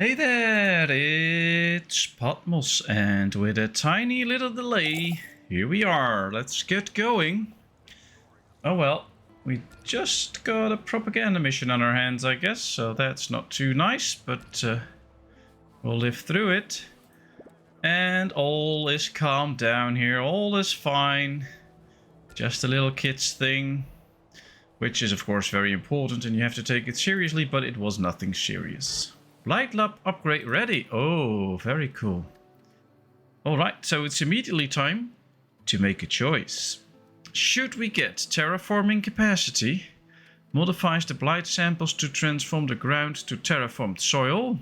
Hey there, it's Patmos, and with a tiny little delay, here we are. Let's get going. Oh well, we just got a propaganda mission on our hands, I guess, so that's not too nice, but we'll live through it. And all is calm down here, all is fine. Just a little kids thing, which is of course very important and you have to take it seriously, but it was nothing serious. Light lab upgrade ready. Oh, very cool. Alright, so it's immediately time to make a choice. Should we get terraforming capacity? Modifies the blight samples to transform the ground to terraformed soil?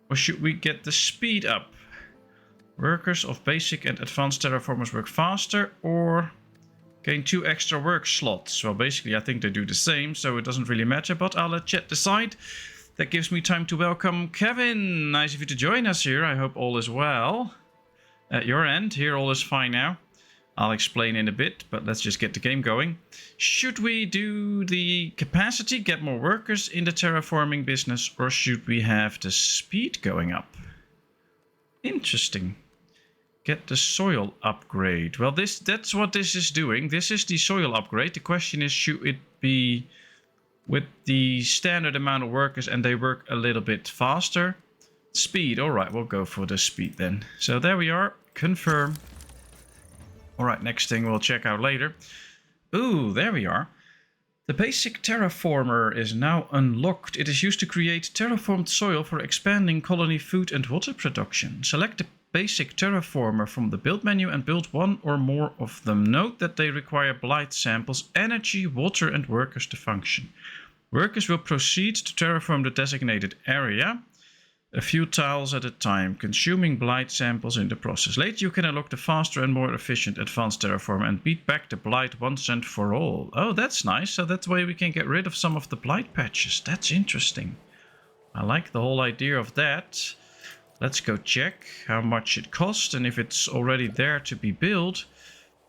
Or should we get the speed up? Workers of basic and advanced terraformers work faster, or gain 2 extra work slots? Well, basically I think they do the same, so it doesn't really matter, but I'll let chat decide. That gives me time to welcome Kevin. Nice of you to join us here. I hope all is well. At your end, here all is fine now. I'll explain in a bit, but let's just get the game going. Should we do the capacity, get more workers in the terraforming business, or should we have the speed going up? Interesting. Get the soil upgrade. Well, that's what this is doing. This is the soil upgrade. The question is, should it be with the standard amount of workers and they work a little bit faster? Speed. Alright, we'll go for the speed then. So there we are. Confirm. Alright, next thing we'll check out later. Ooh, there we are. The basic terraformer is now unlocked. It is used to create terraformed soil for expanding colony food and water production. Select the basic terraformer from the build menu and build one or more of them. Note that they require blight samples, energy, water and workers to function. Workers will proceed to terraform the designated area, a few tiles at a time, consuming blight samples in the process. Later you can unlock the faster and more efficient advanced terraformer and beat back the blight once and for all. Oh, that's nice. So that's the way we can get rid of some of the blight patches. That's interesting. I like the whole idea of that. Let's go check how much it costs and if it's already there to be built.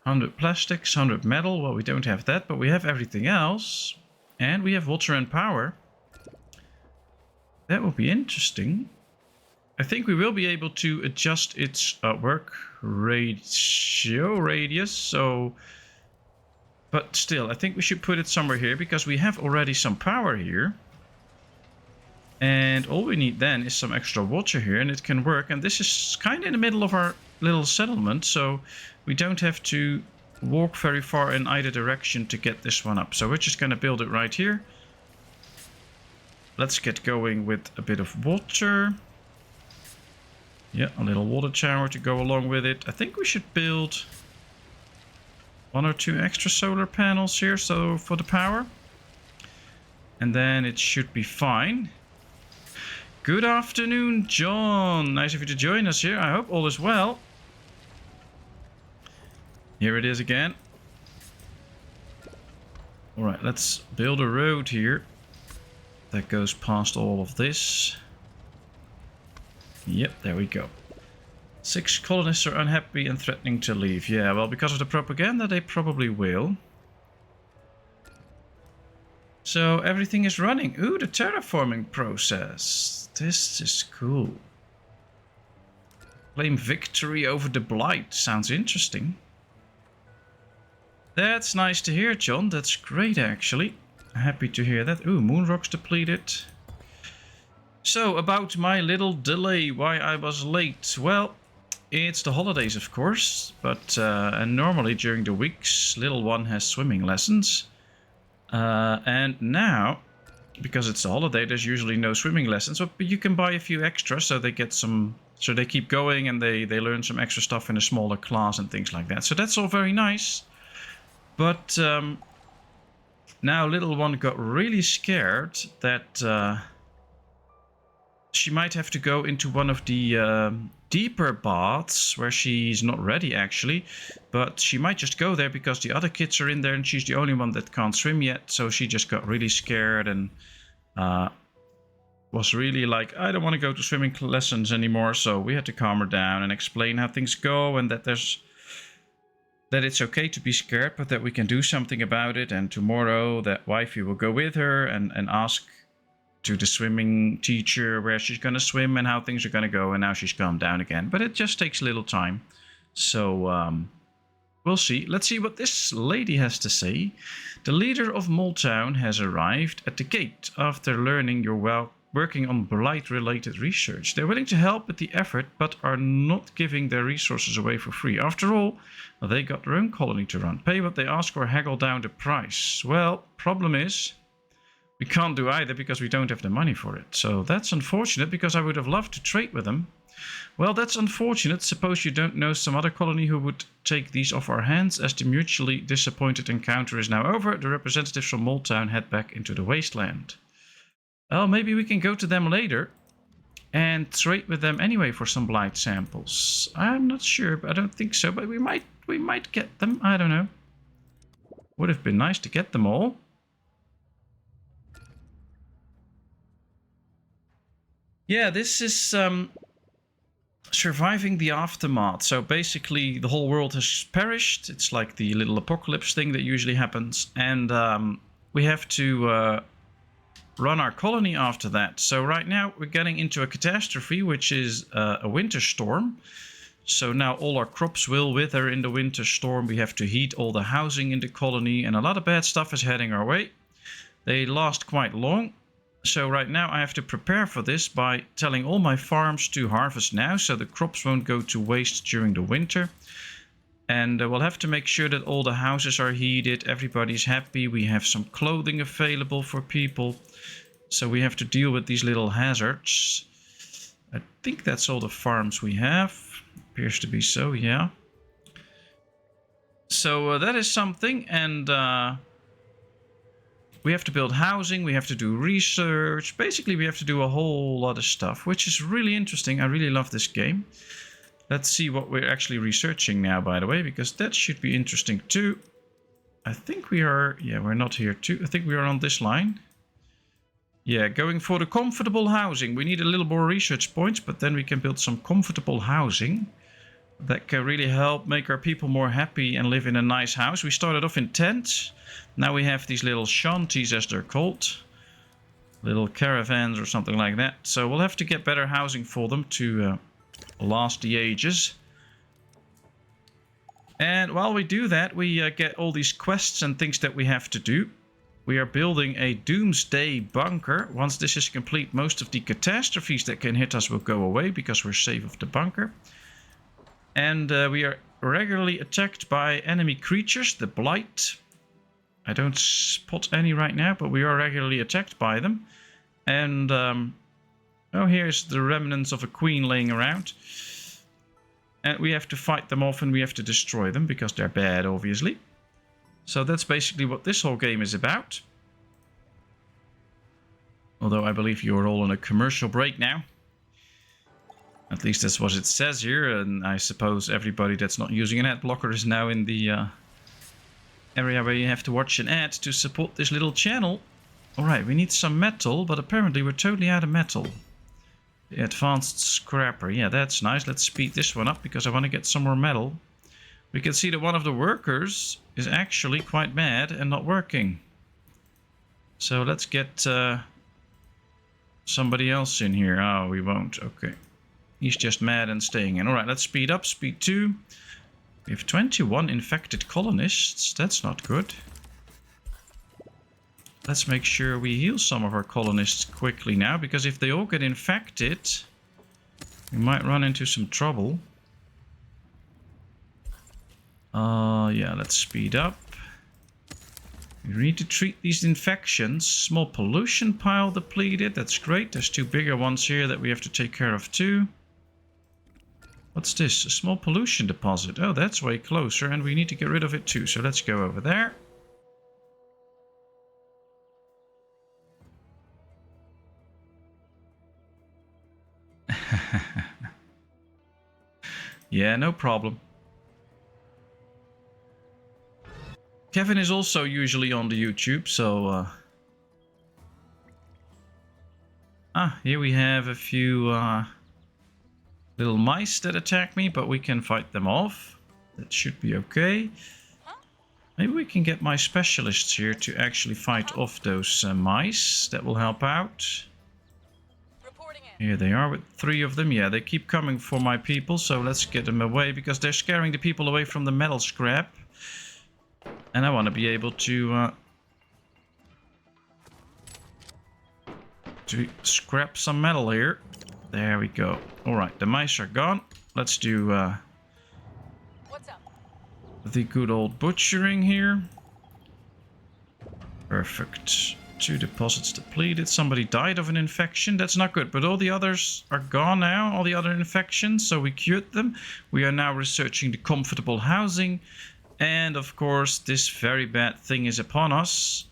100 plastics, 100 metal. Well, we don't have that, but we have everything else. And we have water and power. That will be interesting. I think we will be able to adjust its work ratio radius. So, but still, I think we should put it somewhere here because we have already some power here. And all we need then is some extra water here and it can work. And this is kind of in the middle of our little settlement, so we don't have to walk very far in either direction to get this one up. So we're just going to build it right here. Let's get going with a bit of water. Yeah, a little water tower to go along with it. I think we should build 1 or 2 extra solar panels here, so for the power. And then it should be fine. Good afternoon, John. Nice of you to join us here. I hope all is well. Here it is again. Alright, let's build a road here that goes past all of this. Yep, there we go. 6 colonists are unhappy and threatening to leave. Yeah, well, because of the propaganda, they probably will. So everything is running. Ooh, the terraforming process. This is cool. Claim victory over the blight. Sounds interesting. That's nice to hear, John. That's great, actually. Happy to hear that. Ooh, moon rocks depleted. So, about my little delay, why I was late. Well, it's the holidays, of course. But, and normally during the weeks, little one has swimming lessons. And now, because it's a holiday, there's usually no swimming lessons, but you can buy a few extra so they get some, so they keep going and they learn some extra stuff in a smaller class and things like that. So that's all very nice. But now little one got really scared that she might have to go into one of the deeper baths where she's not ready actually, but she might just go there because the other kids are in there and she's the only one that can't swim yet. So she just got really scared and was really like, I don't want to go to swimming lessons anymore. So we had to calm her down and explain how things go and that it's okay to be scared, but that we can do something about it. And tomorrow that wifey will go with her and ask to the swimming teacher where she's going to swim and how things are going to go, and now she's calmed down again. But it just takes a little time. So we'll see. Let's see what this lady has to say. The leader of Moletown has arrived at the gate after learning you're working on blight-related research. They're willing to help with the effort, but are not giving their resources away for free. After all, they got their own colony to run. Pay what they ask or haggle down the price. Well, problem is, we can't do either because we don't have the money for it. So that's unfortunate, because I would have loved to trade with them. Well, that's unfortunate. Suppose you don't know some other colony who would take these off our hands. As the mutually disappointed encounter is now over, the representatives from Moletown head back into the wasteland. Well, maybe we can go to them later and trade with them anyway for some blight samples. I'm not sure, but I don't think so. But we might get them. I don't know. Would have been nice to get them all. Yeah, this is surviving the aftermath. So basically the whole world has perished. It's like the little apocalypse thing that usually happens. And we have to run our colony after that. So right now we're getting into a catastrophe, which is a winter storm. So now all our crops will wither in the winter storm. We have to heat all the housing in the colony, and a lot of bad stuff is heading our way. They last quite long. So right now I have to prepare for this by telling all my farms to harvest now, so the crops won't go to waste during the winter. And we'll have to make sure that all the houses are heated, everybody's happy, we have some clothing available for people. So we have to deal with these little hazards. I think that's all the farms we have. Appears to be so, yeah. So that is something, and we have to build housing, we have to do research. Basically, we have to do a whole lot of stuff, which is really interesting. I really love this game. Let's see what we're actually researching now, by the way, because that should be interesting too. I think we are... Yeah, we're not here too. I think we are on this line. Yeah, going for the comfortable housing. We need a little more research points, but then we can build some comfortable housing. That can really help make our people more happy and live in a nice house. We started off in tents. Now we have these little shanties, as they're called. Little caravans or something like that. So we'll have to get better housing for them to last the ages. And while we do that, we get all these quests and things that we have to do. We are building a doomsday bunker. Once this is complete, most of the catastrophes that can hit us will go away because we're safe of the bunker. And we are regularly attacked by enemy creatures, the blight. I don't spot any right now, but we are regularly attacked by them. And oh, here's the remnants of a queen laying around. And we have to fight them off, and we have to destroy them because they're bad, obviously. So that's basically what this whole game is about. Although I believe you are all on a commercial break now. At least that's what it says here, and I suppose everybody that's not using an ad blocker is now in the area where you have to watch an ad to support this little channel. Alright, we need some metal, but apparently we're totally out of metal. The advanced scrapper, yeah, that's nice. Let's speed this one up because I want to get some more metal. We can see that one of the workers is actually quite mad and not working. So let's get somebody else in here. Oh, we won't, okay. He's just mad and staying in. Alright, let's speed up. Speed 2. We have 21 infected colonists. That's not good. Let's make sure we heal some of our colonists quickly now, because if they all get infected, we might run into some trouble. Yeah, let's speed up. We need to treat these infections. Small pollution pile depleted. That's great. There's 2 bigger ones here that we have to take care of too. What's this? A small pollution deposit. Oh, that's way closer, and we need to get rid of it too. So let's go over there. Yeah, no problem. Kevin is also usually on the YouTube, so... here we have a few little mice that attack me, but we can fight them off. That should be okay. Maybe we can get my specialists here to actually fight off those mice. That will help out. Here they are with 3 of them. Yeah, they keep coming for my people, so let's get them away because they're scaring the people away from the metal scrap. And I want to be able to scrap some metal here. There we go. Alright, the mice are gone. Let's do What's up? the good old butchering here. Perfect. 2 deposits depleted. Somebody died of an infection. That's not good. But all the others are gone now. All the other infections. So we cured them. We are now researching the comfortable housing. And of course, this very bad thing is upon us.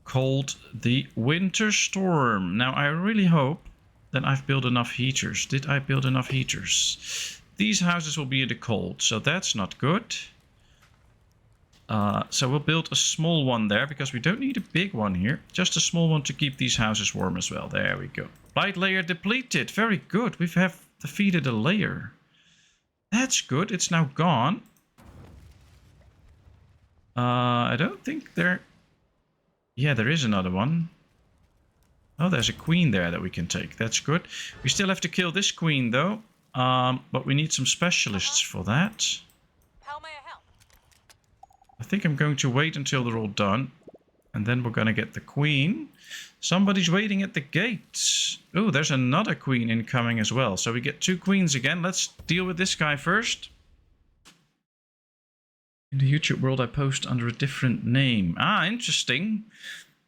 Called the winter storm. Now, I really hope that I've built enough heaters. Did I build enough heaters? These houses will be in the cold. So that's not good. So we'll build a small one there because we don't need a big one here. Just a small one to keep these houses warm as well. There we go. Light layer depleted. Very good. We have defeated a layer. That's good. It's now gone. I don't think there... Yeah, there is another one. Oh, there's a queen there that we can take. That's good. We still have to kill this queen though. But we need some specialists for that. How may I help? I think I'm going to wait until they're all done. And then we're going to get the queen. Somebody's waiting at the gate. Oh, there's another queen incoming as well. So we get 2 queens again. Let's deal with this guy first. In the YouTube world, I post under a different name. Ah, interesting.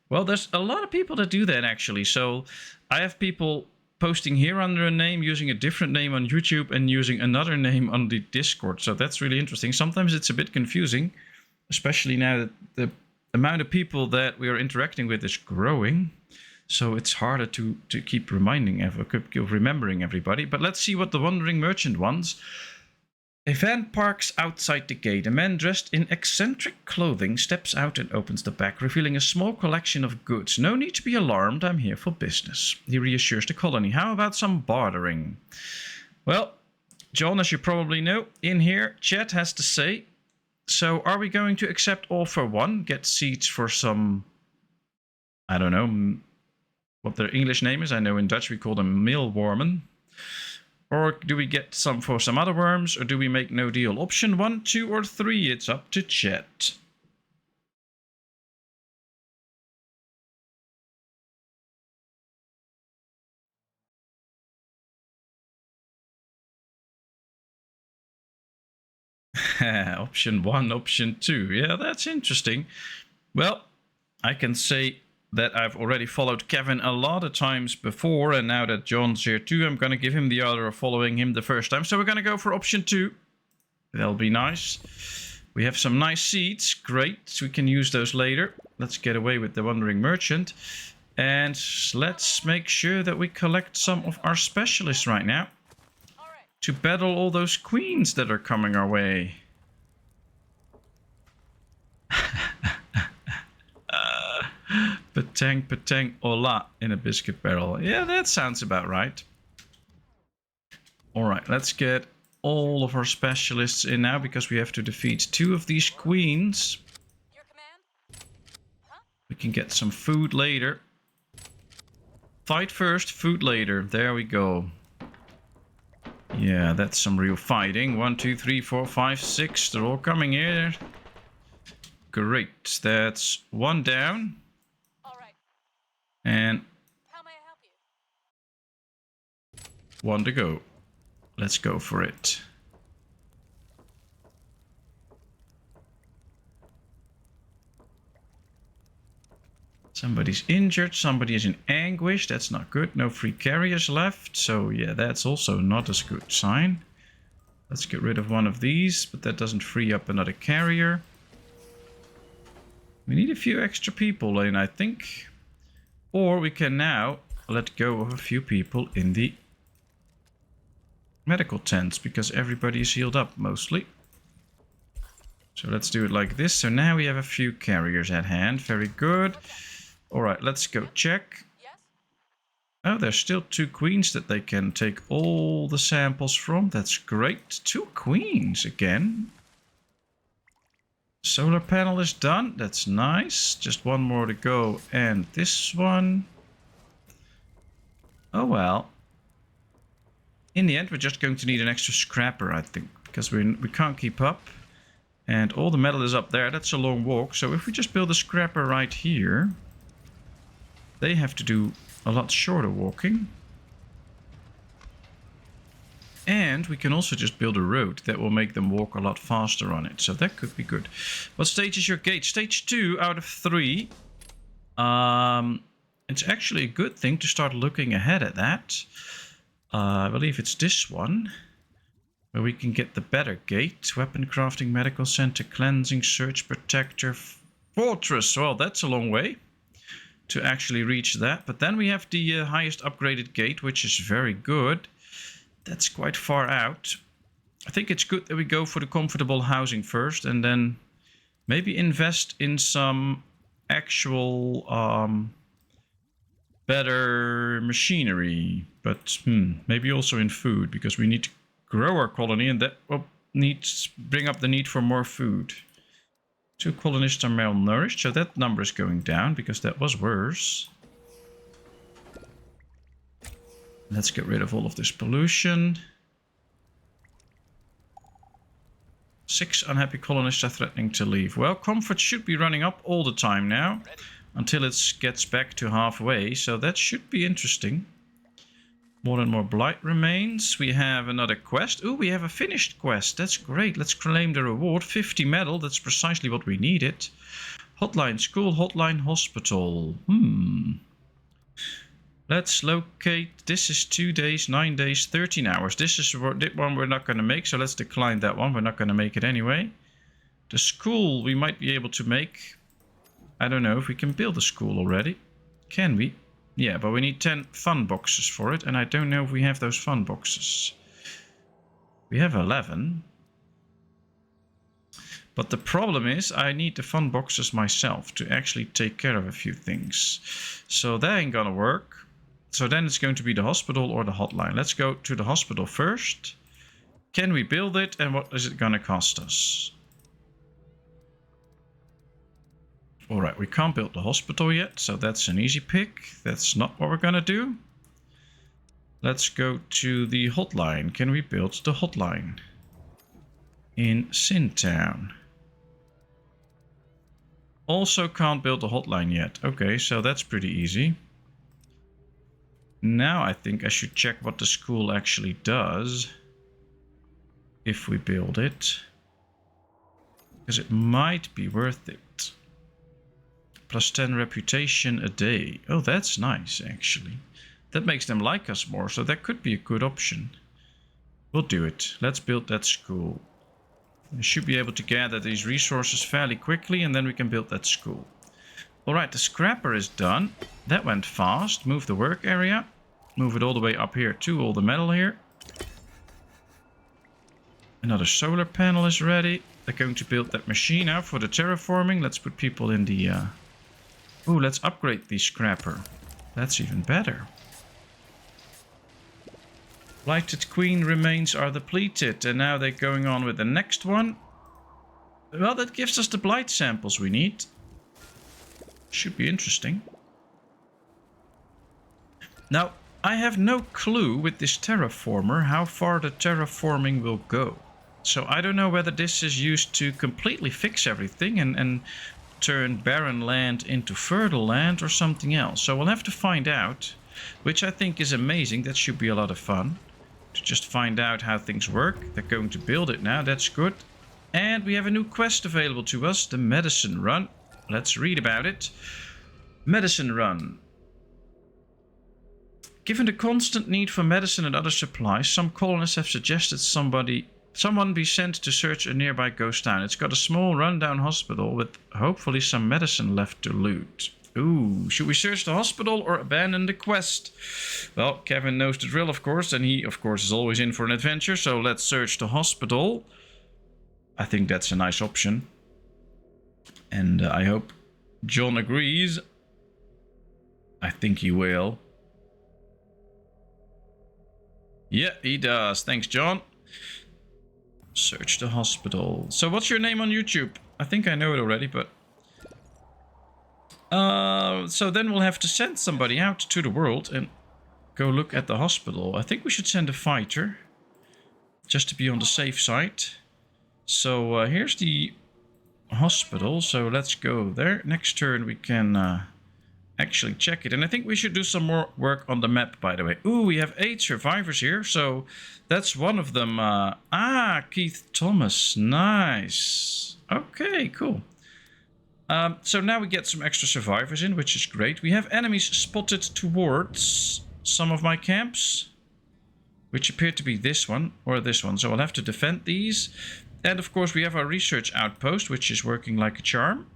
Well, there's a lot of people that do that, actually. So I have people posting here under a name, using a different name on YouTube, and using another name on the Discord. So that's really interesting. Sometimes it's a bit confusing, especially now that the amount of people that we are interacting with is growing. So it's harder to keep remembering everybody. But let's see what the Wandering Merchant wants. A van parks outside the gate. A man dressed in eccentric clothing steps out and opens the back, revealing a small collection of goods. No need to be alarmed, I'm here for business. He reassures the colony. How about some bartering? Well, John, as you probably know, in here, chat has to say. So are we going to accept all for one? Get seeds for some, I don't know what their English name is. I know in Dutch we call them mealwormen. Or do we get some for some other worms? Or do we make no deal? Option 1, 2 or 3. It's up to chat. Option 1, option 2. Yeah, that's interesting. Well, I can say that I've already followed Kevin a lot of times before, and now that John's here too, I'm going to give him the honor of following him the first time. So we're going to go for option 2. That'll be nice. We have some nice seeds. Great. We can use those later. Let's get away with the Wandering Merchant. And let's make sure that we collect some of our specialists right now. To battle all those queens that are coming our way. Patang, hola in a biscuit barrel. Yeah, that sounds about right. Alright, let's get all of our specialists in now because we have to defeat 2 of these queens. Your command? Huh? We can get some food later. Fight first, food later. There we go. Yeah, that's some real fighting. 1, 2, 3, 4, 5, 6. They're all coming here. Great. That's 1 down. All right. And How may I help you? 1 to go. Let's go for it. Somebody's injured, somebody is in anguish. That's not good. No free carriers left. So yeah, that's also not a good sign. Let's get rid of one of these, but that doesn't free up another carrier. We need a few extra people in, I think. Or we can now let go of a few people in the medical tents, because everybody is healed up mostly. So let's do it like this. So now we have a few carriers at hand. Very good. Alright, let's go check. Yes? Oh, there's still 2 queens that they can take all the samples from. That's great. 2 queens again. Solar panel is done. That's nice. Just 1 more to go. And this one. Oh well. In the end, we're just going to need an extra scrapper, I think, because we can't keep up. And all the metal is up there. That's a long walk. So if we just build a scrapper right here, they have to do a lot shorter walking. And we can also just build a road that will make them walk a lot faster on it. So that could be good. What stage is your gate? Stage 2 out of 3. It's actually a good thing to start looking ahead at that. I believe it's this one. Where we can get the better gate. Weapon crafting, medical center, cleansing, search protector, fortress. Well, that's a long way to actually reach that. But then we have the highest upgraded gate, which is very good. That's quite far out. I think it's good that we go for the comfortable housing first. And then maybe invest in some actual better machinery. But maybe also in food. Because we need to grow our colony, and that will bring up the need for more food. 2 colonists are malnourished, so that number is going down because that was worse. Let's get rid of all of this pollution. 6 unhappy colonists are threatening to leave. Well, comfort should be running up all the time now until it gets back to halfway, so that should be interesting. More and more blight remains. We have another quest. Ooh, we have a finished quest. That's great. Let's claim the reward. 50 metal. That's precisely what we needed. Hotline school, hotline hospital. Let's locate. This is 2 days, 9 days, 13 hours. This is one we're not going to make, so let's decline that one. We're not going to make it anyway. The school we might be able to make. I don't know if we can build a school already. Can we? Yeah, but we need 10 fun boxes for it, and I don't know if we have those fun boxes. We have 11. But the problem is, I need the fun boxes myself to actually take care of a few things. So that ain't gonna work. So then it's going to be the hospital or the hotline. Let's go to the hospital first. Can we build it, and what is it gonna cost us? Alright, we can't build the hospital yet, so that's an easy pick. That's not what we're gonna do. Let's go to the hotline. Can we build the hotline? In Sintown. Also can't build the hotline yet. Okay, so that's pretty easy. Now I think I should check what the school actually does. If we build it. Because it might be worth it. Plus 10 reputation a day. Oh, that's nice, actually. That makes them like us more, so that could be a good option. We'll do it. Let's build that school. We should be able to gather these resources fairly quickly, and then we can build that school. Alright, the scrapper is done. That went fast. Move the work area. Move it all the way up here to all the metal here. Another solar panel is ready. They're going to build that machine now for the terraforming. Let's put people in the... Ooh, let's upgrade the scrapper. That's even better. Blighted Queen remains are depleted. And now they're going on with the next one. Well, that gives us the blight samples we need. Should be interesting. Now, I have no clue with this terraformer how far the terraforming will go. So I don't know whether this is used to completely fix everything and turn barren land into fertile land or something else. So we'll have to find out, which I think is amazing. That should be a lot of fun to just find out how things work. They're going to build it now. That's good. And we have a new quest available to us, the medicine run. Let's read about it. Medicine run. Given the constant need for medicine and other supplies, some colonists have suggested someone be sent to search a nearby ghost town. It's got a small rundown hospital with hopefully some medicine left to loot. Ooh, should we search the hospital or abandon the quest? Well, Kevin knows the drill, of course, and he, of course, is always in for an adventure. So let's search the hospital. I think that's a nice option. And I hope John agrees. I think he will. Yeah, he does. Thanks, John. Search the hospital. So what's your name on YouTube? I think I know it already, but... so then we'll have to send somebody out to the world and go look at the hospital. I think we should send a fighter, just to be on the safe side. So here's the hospital, so let's go there. Next turn we can actually check it. And I think we should do some more work on the map, by the way. Ooh, we have 8 survivors here, so that's one of them. Keith Thomas. Nice. Okay, cool. So now we get some extra survivors in, which is great. We have enemies spotted towards some of my camps, which appear to be this one or this one. So I'll have to defend these. And of course we have our research outpost, which is working like a charm.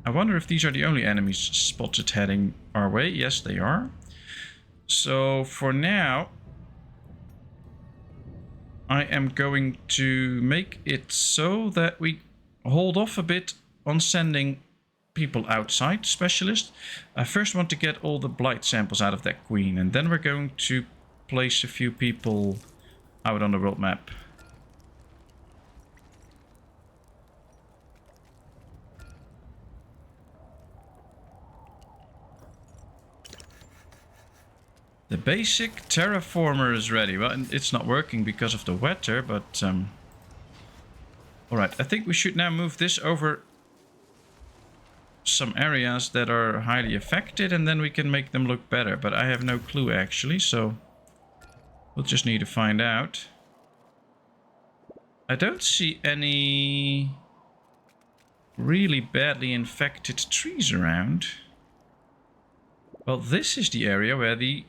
I wonder if these are the only enemies spotted heading our way. Yes, they are. So for now, I am going to make it so that we hold off a bit on sending people outside, specialists. I first want to get all the blight samples out of that queen, and then we're going to place a few people out on the world map. The basic terraformer is ready. Well, it's not working because of the weather, but alright, I think we should now move this over some areas that are highly affected, and then we can make them look better. But I have no clue actually, so we'll just need to find out. I don't see any really badly infected trees around. Well, this is the area where the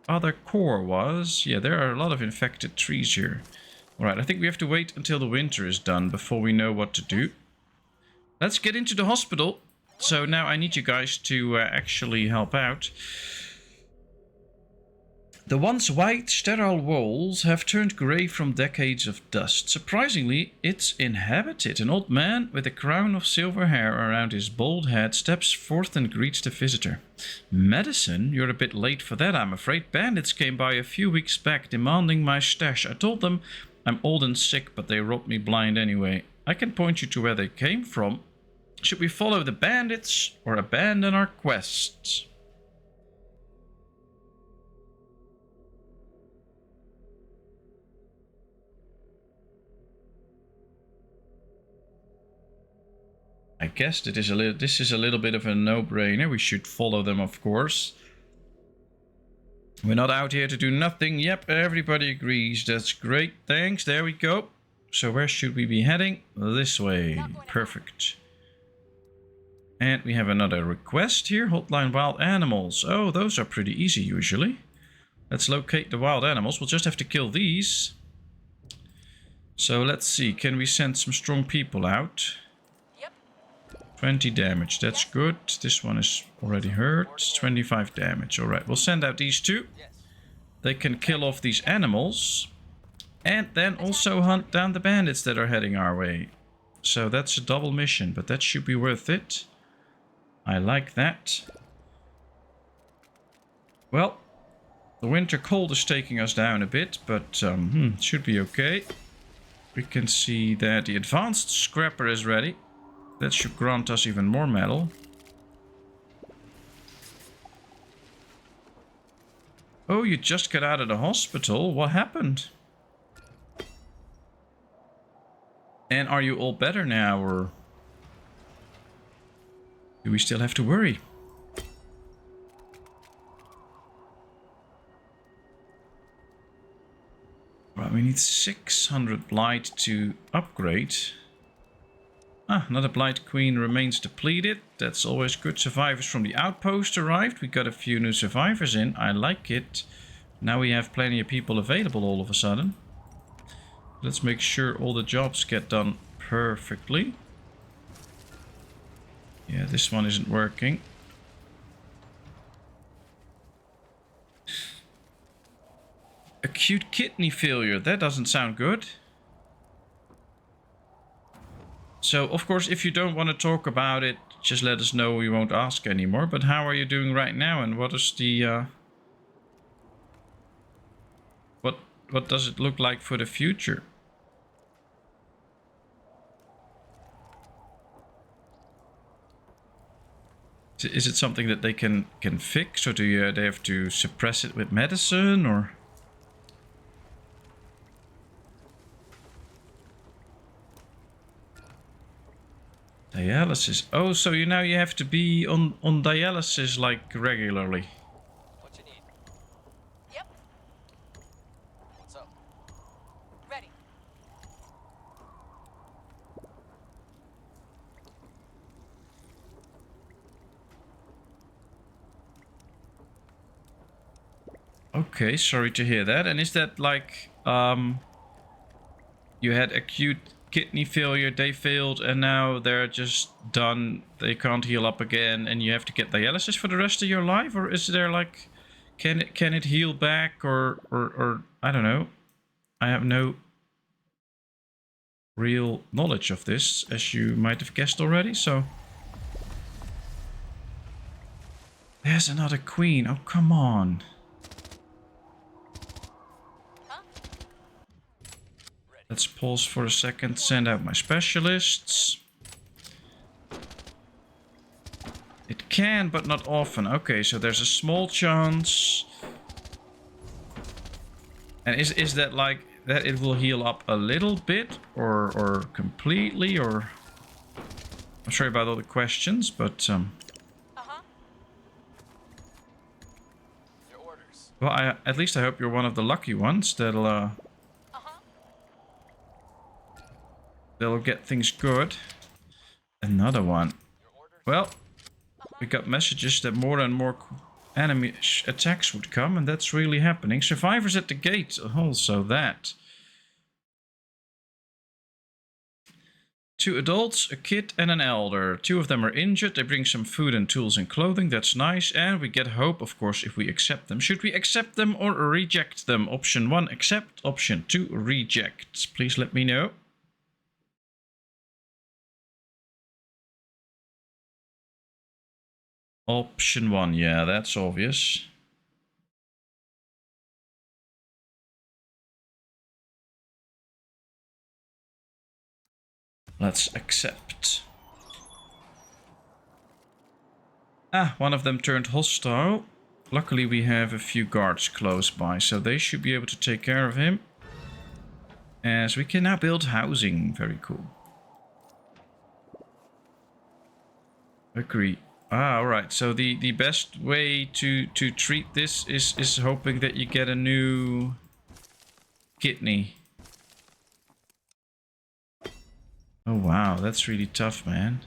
other core was. Yeah, there are a lot of infected trees here. Alright, I think we have to wait until the winter is done before we know what to do. Let's get into the hospital. So now I need you guys to actually help out. The once white, sterile walls have turned grey from decades of dust. Surprisingly, it's inhabited. An old man with a crown of silver hair around his bald head steps forth and greets the visitor. Medicine? You're a bit late for that, I'm afraid. Bandits came by a few weeks back demanding my stash. I told them I'm old and sick, but they robbed me blind anyway. I can point you to where they came from. Should we follow the bandits or abandon our quests? I guess this is a little bit of a no-brainer. We should follow them, of course. We're not out here to do nothing. Yep, everybody agrees. That's great. Thanks. There we go. So where should we be heading? This way. Perfect. And we have another request here. Hotline wild animals. Oh, those are pretty easy usually. Let's locate the wild animals. We'll just have to kill these. So let's see. Can we send some strong people out? 20 damage, that's good. This one is already hurt. 25 damage. Alright, we'll send out these two. They can kill off these animals. And then also hunt down the bandits that are heading our way. So that's a double mission, but that should be worth it. I like that. Well, the winter cold is taking us down a bit, but should be okay. We can see that the advanced scrapper is ready. That should grant us even more metal. Oh, you just got out of the hospital. What happened? And are you all better now, or do we still have to worry? Right, we need 600 blight to upgrade. Another blight queen remains depleted. That's always good. Survivors from the outpost arrived. We got a few new survivors in. I like it. Now we have plenty of people available all of a sudden. Let's make sure all the jobs get done perfectly. Yeah, this one isn't working. Acute kidney failure. That doesn't sound good. So, of course, if you don't want to talk about it, just let us know. We won't ask anymore. But how are you doing right now? And what is the... What does it look like for the future? Is it something that they can fix, or do they have to suppress it with medicine, or? Dialysis. Oh, so now you have to be on dialysis like regularly. What you need? Yep. What's up? Ready. Okay, sorry to hear that. And is that like you had acute kidney failure, they failed, and now they're just done, they can't heal up again, and you have to get dialysis for the rest of your life? Or is there like, can it heal back, or I don't know. I have no real knowledge of this, as you might have guessed already, so. There's another queen. Oh, come on. Huh? Let's pause for a second, send out my specialists. It can, but not often. Okay, so there's a small chance. And is that like that it will heal up a little bit, or completely, or? I'm sorry about all the questions, but Uh-huh. Your orders. well, at least I hope you're one of the lucky ones that'll Uh-huh. that'll get things good. Another one. Your orders. Well, we got messages that more and more enemy attacks would come, and that's really happening. Survivors at the gate, also that. 2 adults, a kid, and an elder. 2 of them are injured. They bring some food and tools and clothing. That's nice. And we get hope, of course, if we accept them. Should we accept them or reject them? Option 1, accept. Option 2, reject. Please let me know. Option 1, yeah, that's obvious. Let's accept. Ah, one of them turned hostile. Luckily we have a few guards close by, so they should be able to take care of him. As we can now build housing. Very cool. Agree. Ah, alright. So the best way to treat this is hoping that you get a new kidney. Oh wow, that's really tough, man.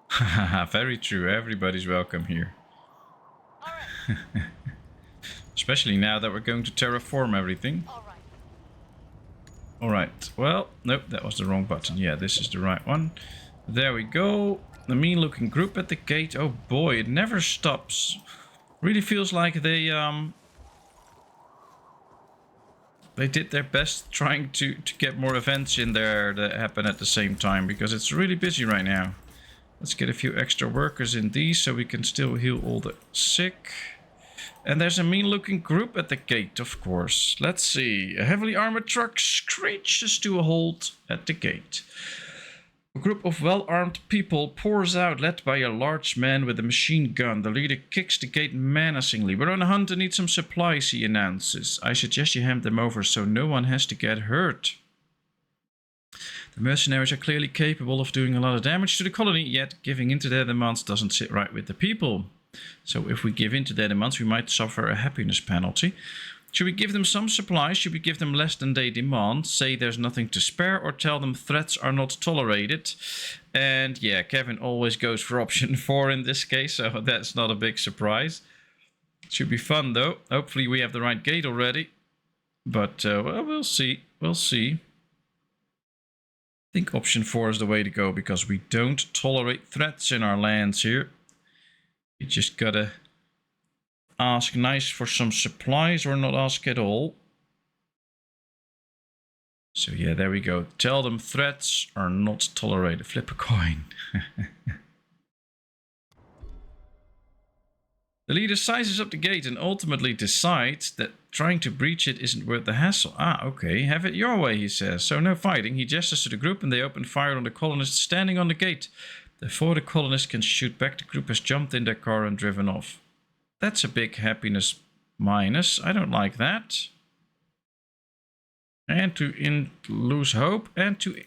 Haha, very true. Everybody's welcome here. All right. Especially now that we're going to terraform everything. All right. Alright, well, nope, that was the wrong button. Yeah, this is the right one. There we go. The mean looking group at the gate. Oh boy, it never stops. Really feels like they did their best trying to get more events in there that happen at the same time, because it's really busy right now. Let's get a few extra workers in these so we can still heal all the sick. And there's a mean-looking group at the gate, of course. Let's see. A heavily armored truck screeches to a halt at the gate. A group of well-armed people pours out, led by a large man with a machine gun. The leader kicks the gate menacingly. We're on a hunt and need some supplies, he announces. I suggest you hand them over so no one has to get hurt. The mercenaries are clearly capable of doing a lot of damage to the colony, yet giving in to their demands doesn't sit right with the people. So if we give in to their demands, we might suffer a happiness penalty. Should we give them some supplies? Should we give them less than they demand? Say there's nothing to spare, or tell them threats are not tolerated? And yeah, Kevin always goes for option 4 in this case, so that's not a big surprise. Should be fun though. Hopefully we have the right gate already. But well, we'll see. We'll see. I think option 4 is the way to go, because we don't tolerate threats in our lands here. You just gotta ask nice for some supplies or not ask at all. So yeah, there we go. Tell them threats are not tolerated. Flip a coin. The leader sizes up the gate and ultimately decides that trying to breach it isn't worth the hassle. Ah, okay. Have it your way, he says. So no fighting. He gestures to the group and they open fire on the colonists standing on the gate. Before the colonists can shoot back, the group has jumped in their car and driven off. That's a big happiness minus. I don't like that. And to lose hope, and to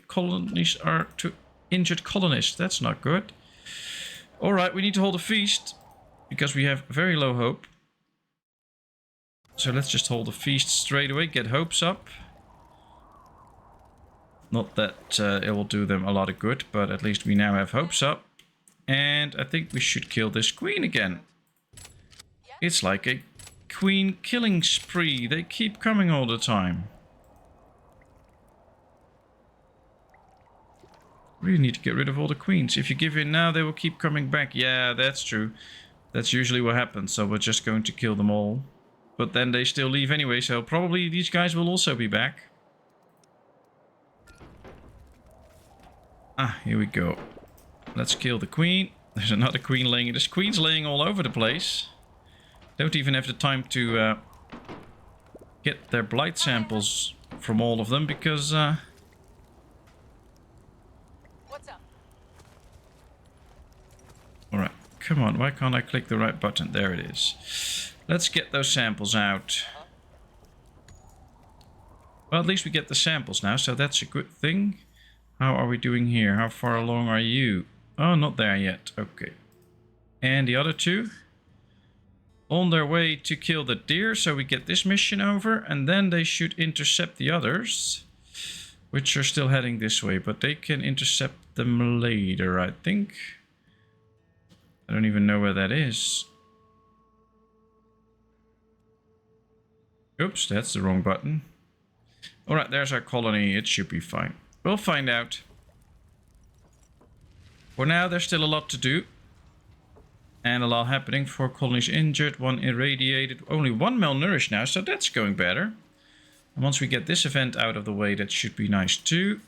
injured colonists. That's not good. All right, we need to hold a feast because we have very low hope. So let's just hold a feast straight away. Get hopes up. Not that it will do them a lot of good, but at least we now have hopes up. And I think we should kill this queen again. It's like a queen killing spree. They keep coming all the time. Really need to get rid of all the queens. If you give in now, they will keep coming back. Yeah, that's true. That's usually what happens. So we're just going to kill them all. But then they still leave anyway, so probably these guys will also be back. Ah, here we go. Let's kill the queen. There's another queen laying. There's queens laying all over the place. Don't even have the time to get their blight samples from all of them because... What's up? Alright, come on. Why can't I click the right button? There it is. Let's get those samples out. Well, at least we get the samples now, so that's a good thing. How are we doing here? How far along are you? Oh, not there yet. Okay. And the other two? On their way to kill the deer, so we get this mission over. And then they should intercept the others, which are still heading this way. But they can intercept them later, I think. I don't even know where that is. Oops, that's the wrong button. Alright, there's our colony. It should be fine. We'll find out. For now, there's still a lot to do. And a lot happening. 4 colonies injured, 1 irradiated. Only 1 malnourished now, so that's going better. And once we get this event out of the way, that should be nice too.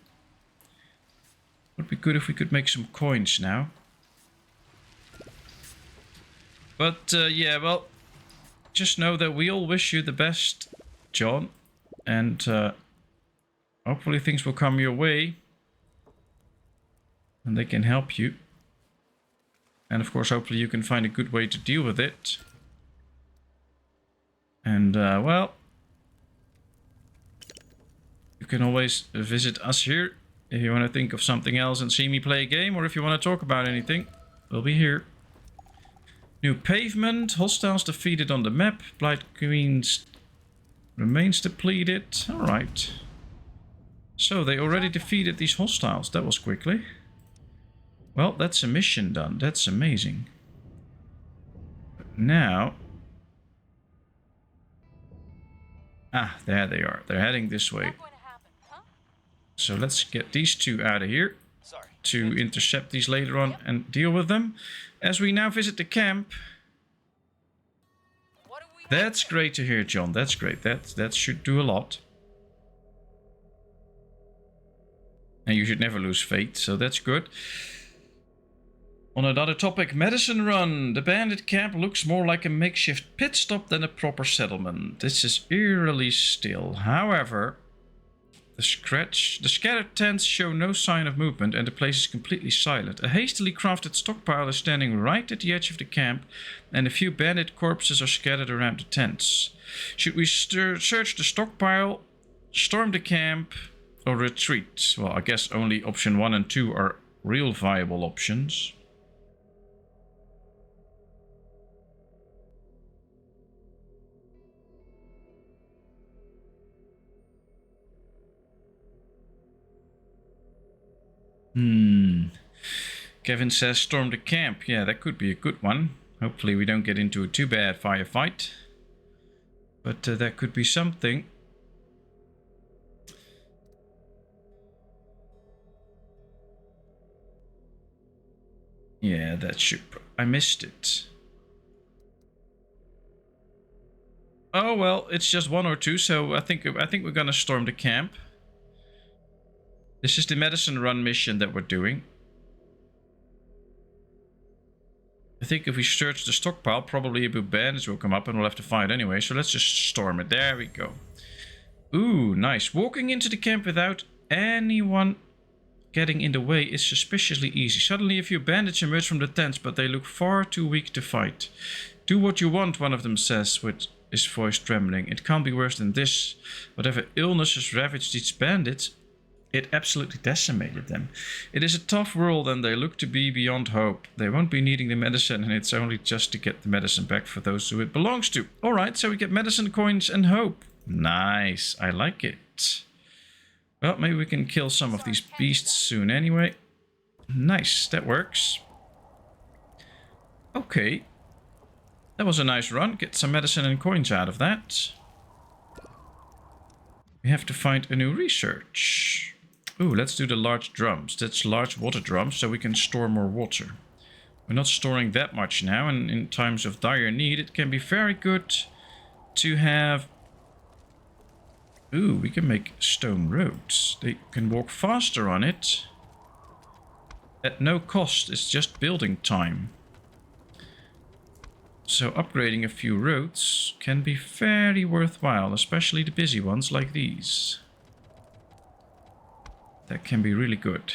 Would be good if we could make some coins now. But yeah, well, just know that we all wish you the best, John. And hopefully things will come your way. And they can help you. And of course, hopefully you can find a good way to deal with it. And well, you can always visit us here if you want to think of something else and see me play a game, or if you want to talk about anything, we'll be here. New pavement, hostiles defeated on the map, Blight Queen's remains depleted. Alright. So they already defeated these hostiles, that was quickly. Well, that's a mission done, that's amazing. But now... Ah, there they are, they're heading this way. So let's get these two out of here to intercept these later on and deal with them. As we now visit the camp. That's great to hear, John. That's great. That should do a lot. And you should never lose faith, so that's good. On another topic, Medicine Run. The bandit camp looks more like a makeshift pit stop than a proper settlement. This is eerily still. However... The scattered tents show no sign of movement and the place is completely silent. A hastily crafted stockpile is standing right at the edge of the camp and a few bandit corpses are scattered around the tents. Should we search the stockpile, storm the camp, or retreat? Well, I guess only option 1 and 2 are real viable options. Kevin says storm the camp. Yeah, that could be a good one. Hopefully we don't get into a too bad firefight. But that could be something. Yeah, that should... I missed it. Oh well, it's just 1 or 2, so I think we're gonna storm the camp. This is the medicine run mission that we're doing. I think if we search the stockpile, probably a few bandits will come up and we'll have to fight anyway. So let's just storm it. There we go. Ooh, nice. Walking into the camp without anyone getting in the way is suspiciously easy. Suddenly a few bandits emerge from the tents, but they look far too weak to fight. Do what you want, one of them says with his voice trembling. It can't be worse than this. Whatever illness has ravaged these bandits, it absolutely decimated them. It is a tough world and they look to be beyond hope. They won't be needing the medicine and it's only just to get the medicine back for those who it belongs to. Alright, so we get medicine coins and hope. Nice, I like it. Well, maybe we can kill some of these beasts soon anyway. Nice, that works. Okay. That was a nice run. Get some medicine and coins out of that. We have to find a new research. Ooh, let's do the large drums. That's large water drums, so we can store more water. We're not storing that much now, and in times of dire need, it can be very good to have... Ooh, we can make stone roads. They can walk faster on it. At no cost, it's just building time. So upgrading a few roads can be very worthwhile, especially the busy ones like these. That can be really good.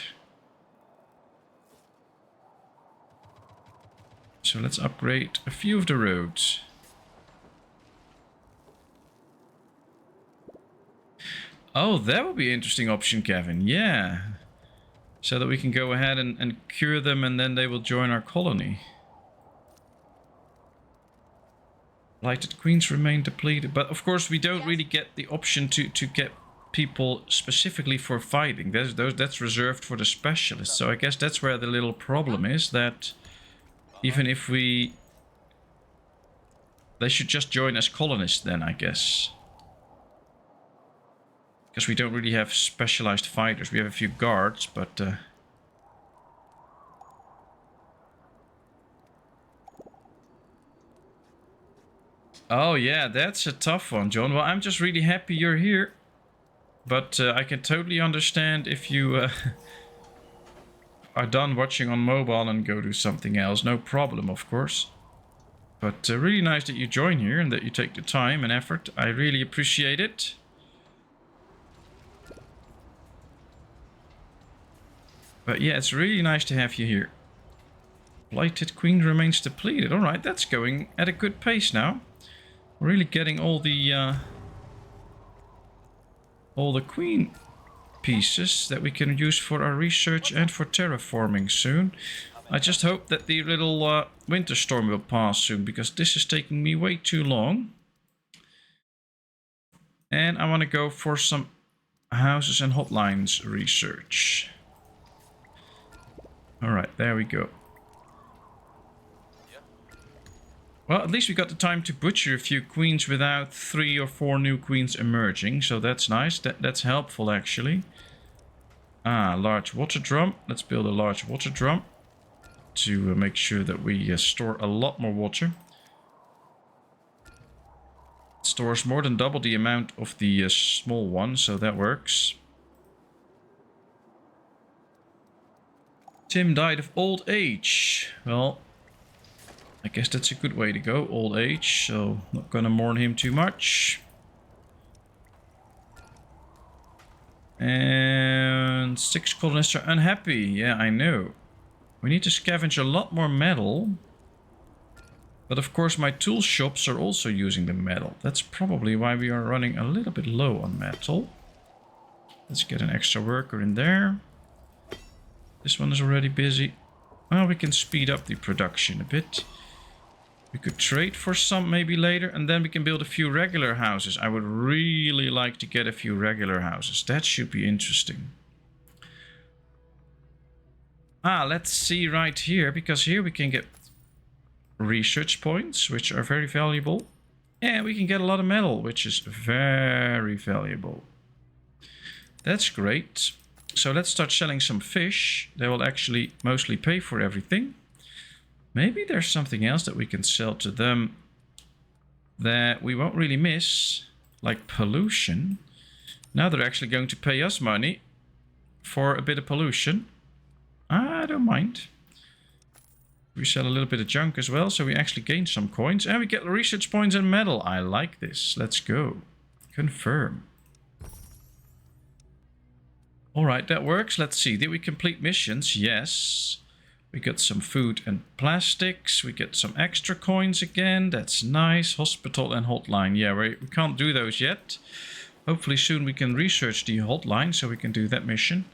So let's upgrade a few of the roads. Oh, that would be an interesting option, Kevin. Yeah. So that we can go ahead and cure them and then they will join our colony. Blighted queens remain depleted. But of course we don't really get the option to get people specifically for fighting. That's reserved for the specialists. So I guess that's where the little problem is, that even if we... They should just join as colonists then, I guess. Because we don't really have specialized fighters. We have a few guards, but... Oh yeah, that's a tough one, John. Well, I'm just really happy you're here. But I can totally understand if you are done watching on mobile and go do something else. No problem, of course. But really nice that you join here and that you take the time and effort. I really appreciate it. But yeah, it's really nice to have you here. Blighted queen remains depleted. Alright, that's going at a good pace now. We're really getting all the queen pieces that we can use for our research and for terraforming soon. I just hope that the little winter storm will pass soon, because this is taking me way too long. And I want to go for some houses and hotlines research. Alright, there we go. Well, at least we got the time to butcher a few queens without 3 or 4 new queens emerging. So that's nice. That's helpful, actually. Ah, large water drum. Let's build a large water drum to make sure that we store a lot more water. It stores more than double the amount of the small one, so that works. Tim died of old age. Well, I guess that's a good way to go, old age, so not gonna mourn him too much. And 6 colonists are unhappy. Yeah, I know. We need to scavenge a lot more metal. But of course my tool shops are also using the metal. That's probably why we are running a little bit low on metal. Let's get an extra worker in there. This one is already busy. Well, we can speed up the production a bit. We could trade for some maybe later, and then we can build a few regular houses. I would really like to get a few regular houses. That should be interesting. Ah, let's see right here, because here we can get research points, which are very valuable. And we can get a lot of metal, which is very valuable. That's great. So let's start selling some fish. They will actually mostly pay for everything. Maybe there's something else that we can sell to them. that we won't really miss, like pollution. Now they're actually going to pay us money for a bit of pollution. I don't mind. We sell a little bit of junk as well, so we actually gain some coins. And we get research points and metal. I like this. Let's go. Confirm. Alright, that works. Let's see. Did we complete missions? Yes. We got some food and plastics. We get some extra coins again. That's nice. Hospital and hotline. Yeah, we can't do those yet. Hopefully soon we can research the hotline so we can do that mission.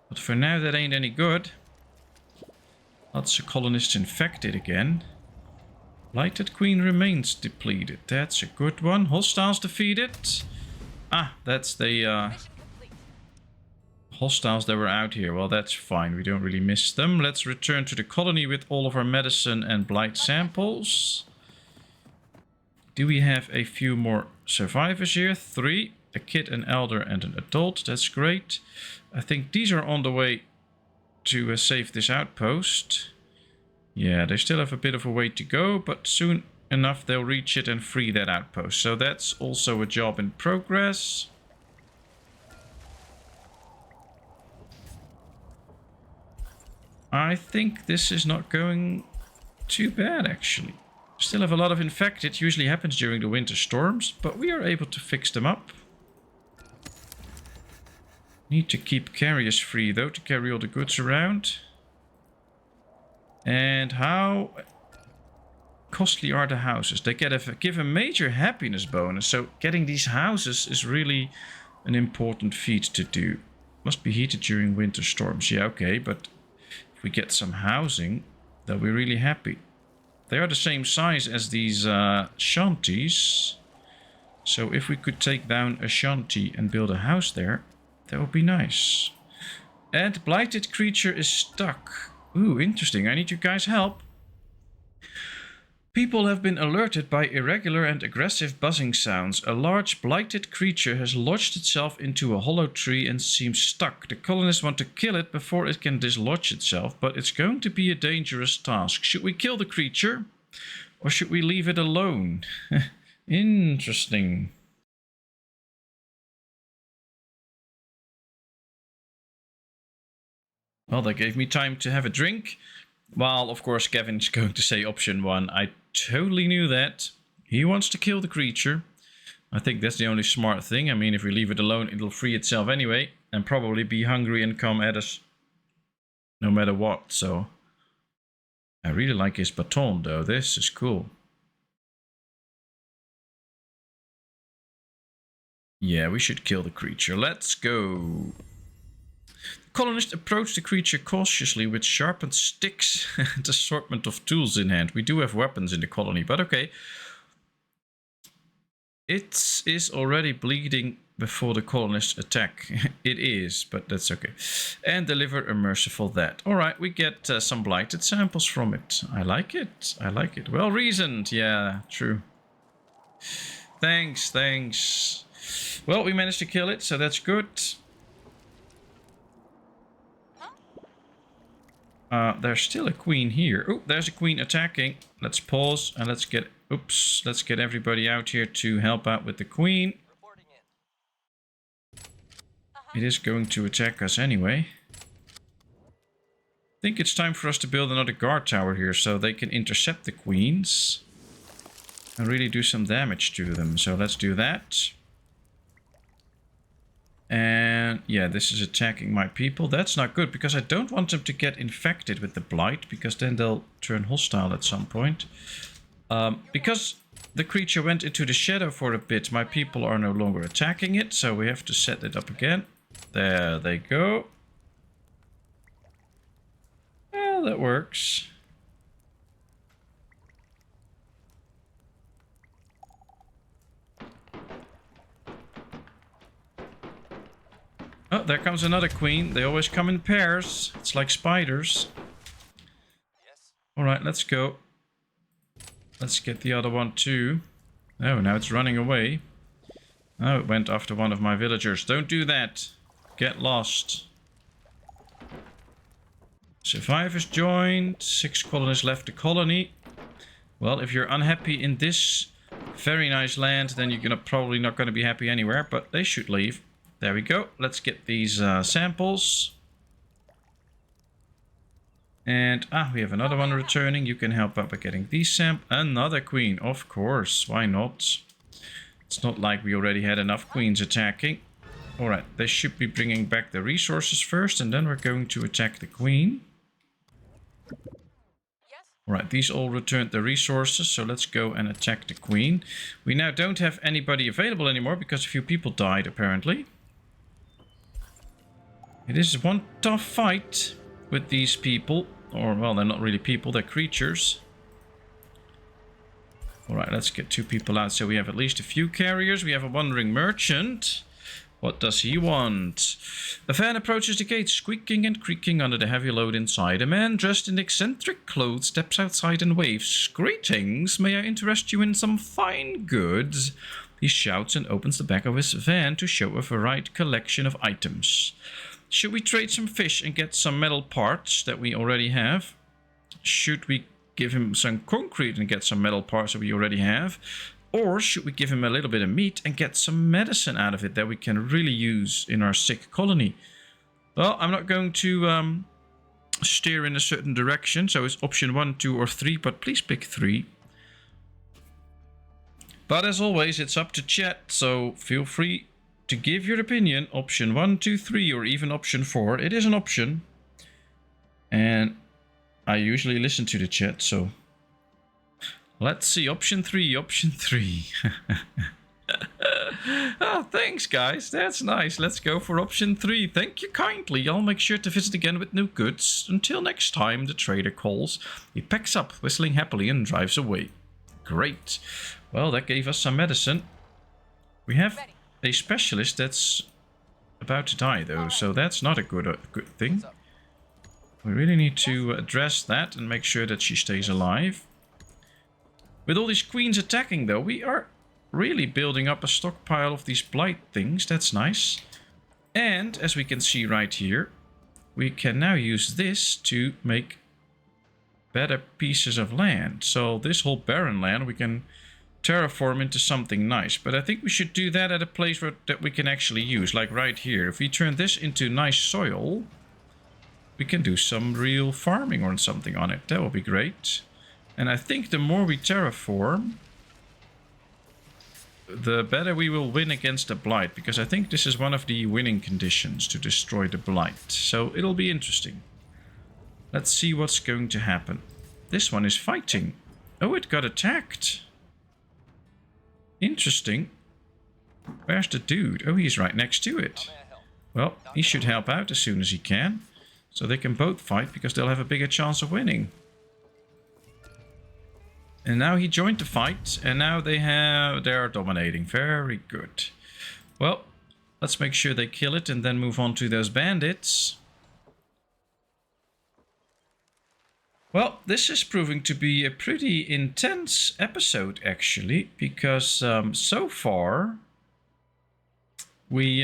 But for now that ain't any good. Lots of colonists infected again. Blighted Queen remains depleted. That's a good one. Hostiles defeated. Ah, that's the Mission complete. hostiles that were out here. Well, that's fine. We don't really miss them. Let's return to the colony with all of our medicine and blight samples. Do we have a few more survivors here? 3. A kid, an elder, and an adult. That's great. I think these are on the way to save this outpost. Yeah, they still have a bit of a way to go, but soon enough they'll reach it and free that outpost. So that's also a job in progress. I think this is not going too bad, actually. Still have a lot of infected. Usually happens during the winter storms, but we are able to fix them up. Need to keep carriers free, though, to carry all the goods around. And how costly are the houses? They give a major happiness bonus, so getting these houses is really an important feat to do. Must be heated during winter storms. Yeah, okay, but if we get some housing, they'll be really happy. They are the same size as these shanties. So if we could take down a shanty and build a house there, that would be nice. And blighted creature is stuck. Ooh, interesting. I need you guys' help. People have been alerted by irregular and aggressive buzzing sounds. A large blighted creature has lodged itself into a hollow tree and seems stuck. The colonists want to kill it before it can dislodge itself, but it's going to be a dangerous task. Should we kill the creature? Or should we leave it alone? Interesting. Well, that gave me time to have a drink. While, of course, Kevin's going to say option 1. I totally knew that. He wants to kill the creature. I think that's the only smart thing. I mean, if we leave it alone, it'll free itself anyway. And probably be hungry and come at us no matter what. So, I really like his baton, though. This is cool. Yeah, we should kill the creature. Let's go. Colonists approach the creature cautiously with sharpened sticks and assortment of tools in hand. We do have weapons in the colony, but okay. It is already bleeding before the colonists attack. It is, but that's okay. And deliver a merciful that. Alright, we get some blighted samples from it. I like it. I like it. Well reasoned. Yeah, true. Thanks, thanks. Well, we managed to kill it, so that's good. There's still a queen here. Oh, there's a queen attacking. Let's pause and let's get... Oops. Let's get everybody out here to help out with the queen. Reporting in. It is going to attack us anyway. I think it's time for us to build another guard tower here so they can intercept the queens. And really do some damage to them. So let's do that. And yeah, this is attacking my people. That's not good because I don't want them to get infected with the blight, because then they'll turn hostile at some point. Because the creature went into the shadow for a bit, my people are no longer attacking it, so we have to set it up again. There they go. Well, that works. Oh, there comes another queen. They always come in pairs. It's like spiders. Yes. Alright, let's go. Let's get the other one too. Oh, now it's running away. Oh, it went after one of my villagers. Don't do that. Get lost. Survivors joined. 6 colonists left the colony. Well, if you're unhappy in this Very nice land. Then you're probably not going to be happy anywhere, but they should leave. There we go. Let's get these samples. And we have another one returning. You can help out by getting these samples. Another queen, of course. Why not? It's not like we already had enough queens attacking. Alright, they should be bringing back the resources first, and then we're going to attack the queen. Alright, these all returned the resources, so let's go and attack the queen. We now don't have anybody available anymore because a few people died, apparently. It is one tough fight with these people. Or, well, they're not really people, they're creatures. Alright, let's get 2 people out so we have at least a few carriers. We have a wandering merchant. What does he want? A van approaches the gate, squeaking and creaking under the heavy load inside. A man dressed in eccentric clothes steps outside and waves. Greetings, may I interest you in some fine goods? He shouts and opens the back of his van to show a varied collection of items. Should we trade some fish and get some metal parts that we already have? Should we give him some concrete and get some metal parts that we already have? Or should we give him a little bit of meat and get some medicine out of it that we can really use in our sick colony? Well, I'm not going to steer in a certain direction, so it's option 1, 2 or 3, but please pick 3. But as always, it's up to chat, so feel free to give your opinion. Option 1, 2, 3 or even option 4. It is an option. And I usually listen to the chat, so let's see. Option 3, option 3. Oh, thanks guys, that's nice. Let's go for option 3. Thank you kindly. I'll make sure to visit again with new goods. Until next time, the trader calls. He packs up, whistling happily, and drives away. Great. Well, that gave us some medicine. We have a specialist that's about to die though, so that's not a good thing. We really need to address that and make sure that she stays alive. With all these queens attacking though, we are really building up a stockpile of these blight things. That's nice. And as we can see right here, we can now use this to make better pieces of land. So this whole barren land we can terraform into something nice, but I think we should do that at a place that we can actually use, like right here. If we turn this into nice soil, we can do some real farming or something on it. That will be great. And I think the more we terraform, the better we will win against the blight, because I think this is one of the winning conditions, to destroy the blight. So it'll be interesting. Let's see what's going to happen. This one is fighting. Oh, it got attacked. Interesting. Where's the dude? Oh, he's right next to it. Well, he should help out as soon as he can. So they can both fight, because they'll have a bigger chance of winning. And now he joined the fight, and now they're dominating. Very good. Well, let's make sure they kill it and then move on to those bandits. Well, this is proving to be a pretty intense episode, actually, because so far we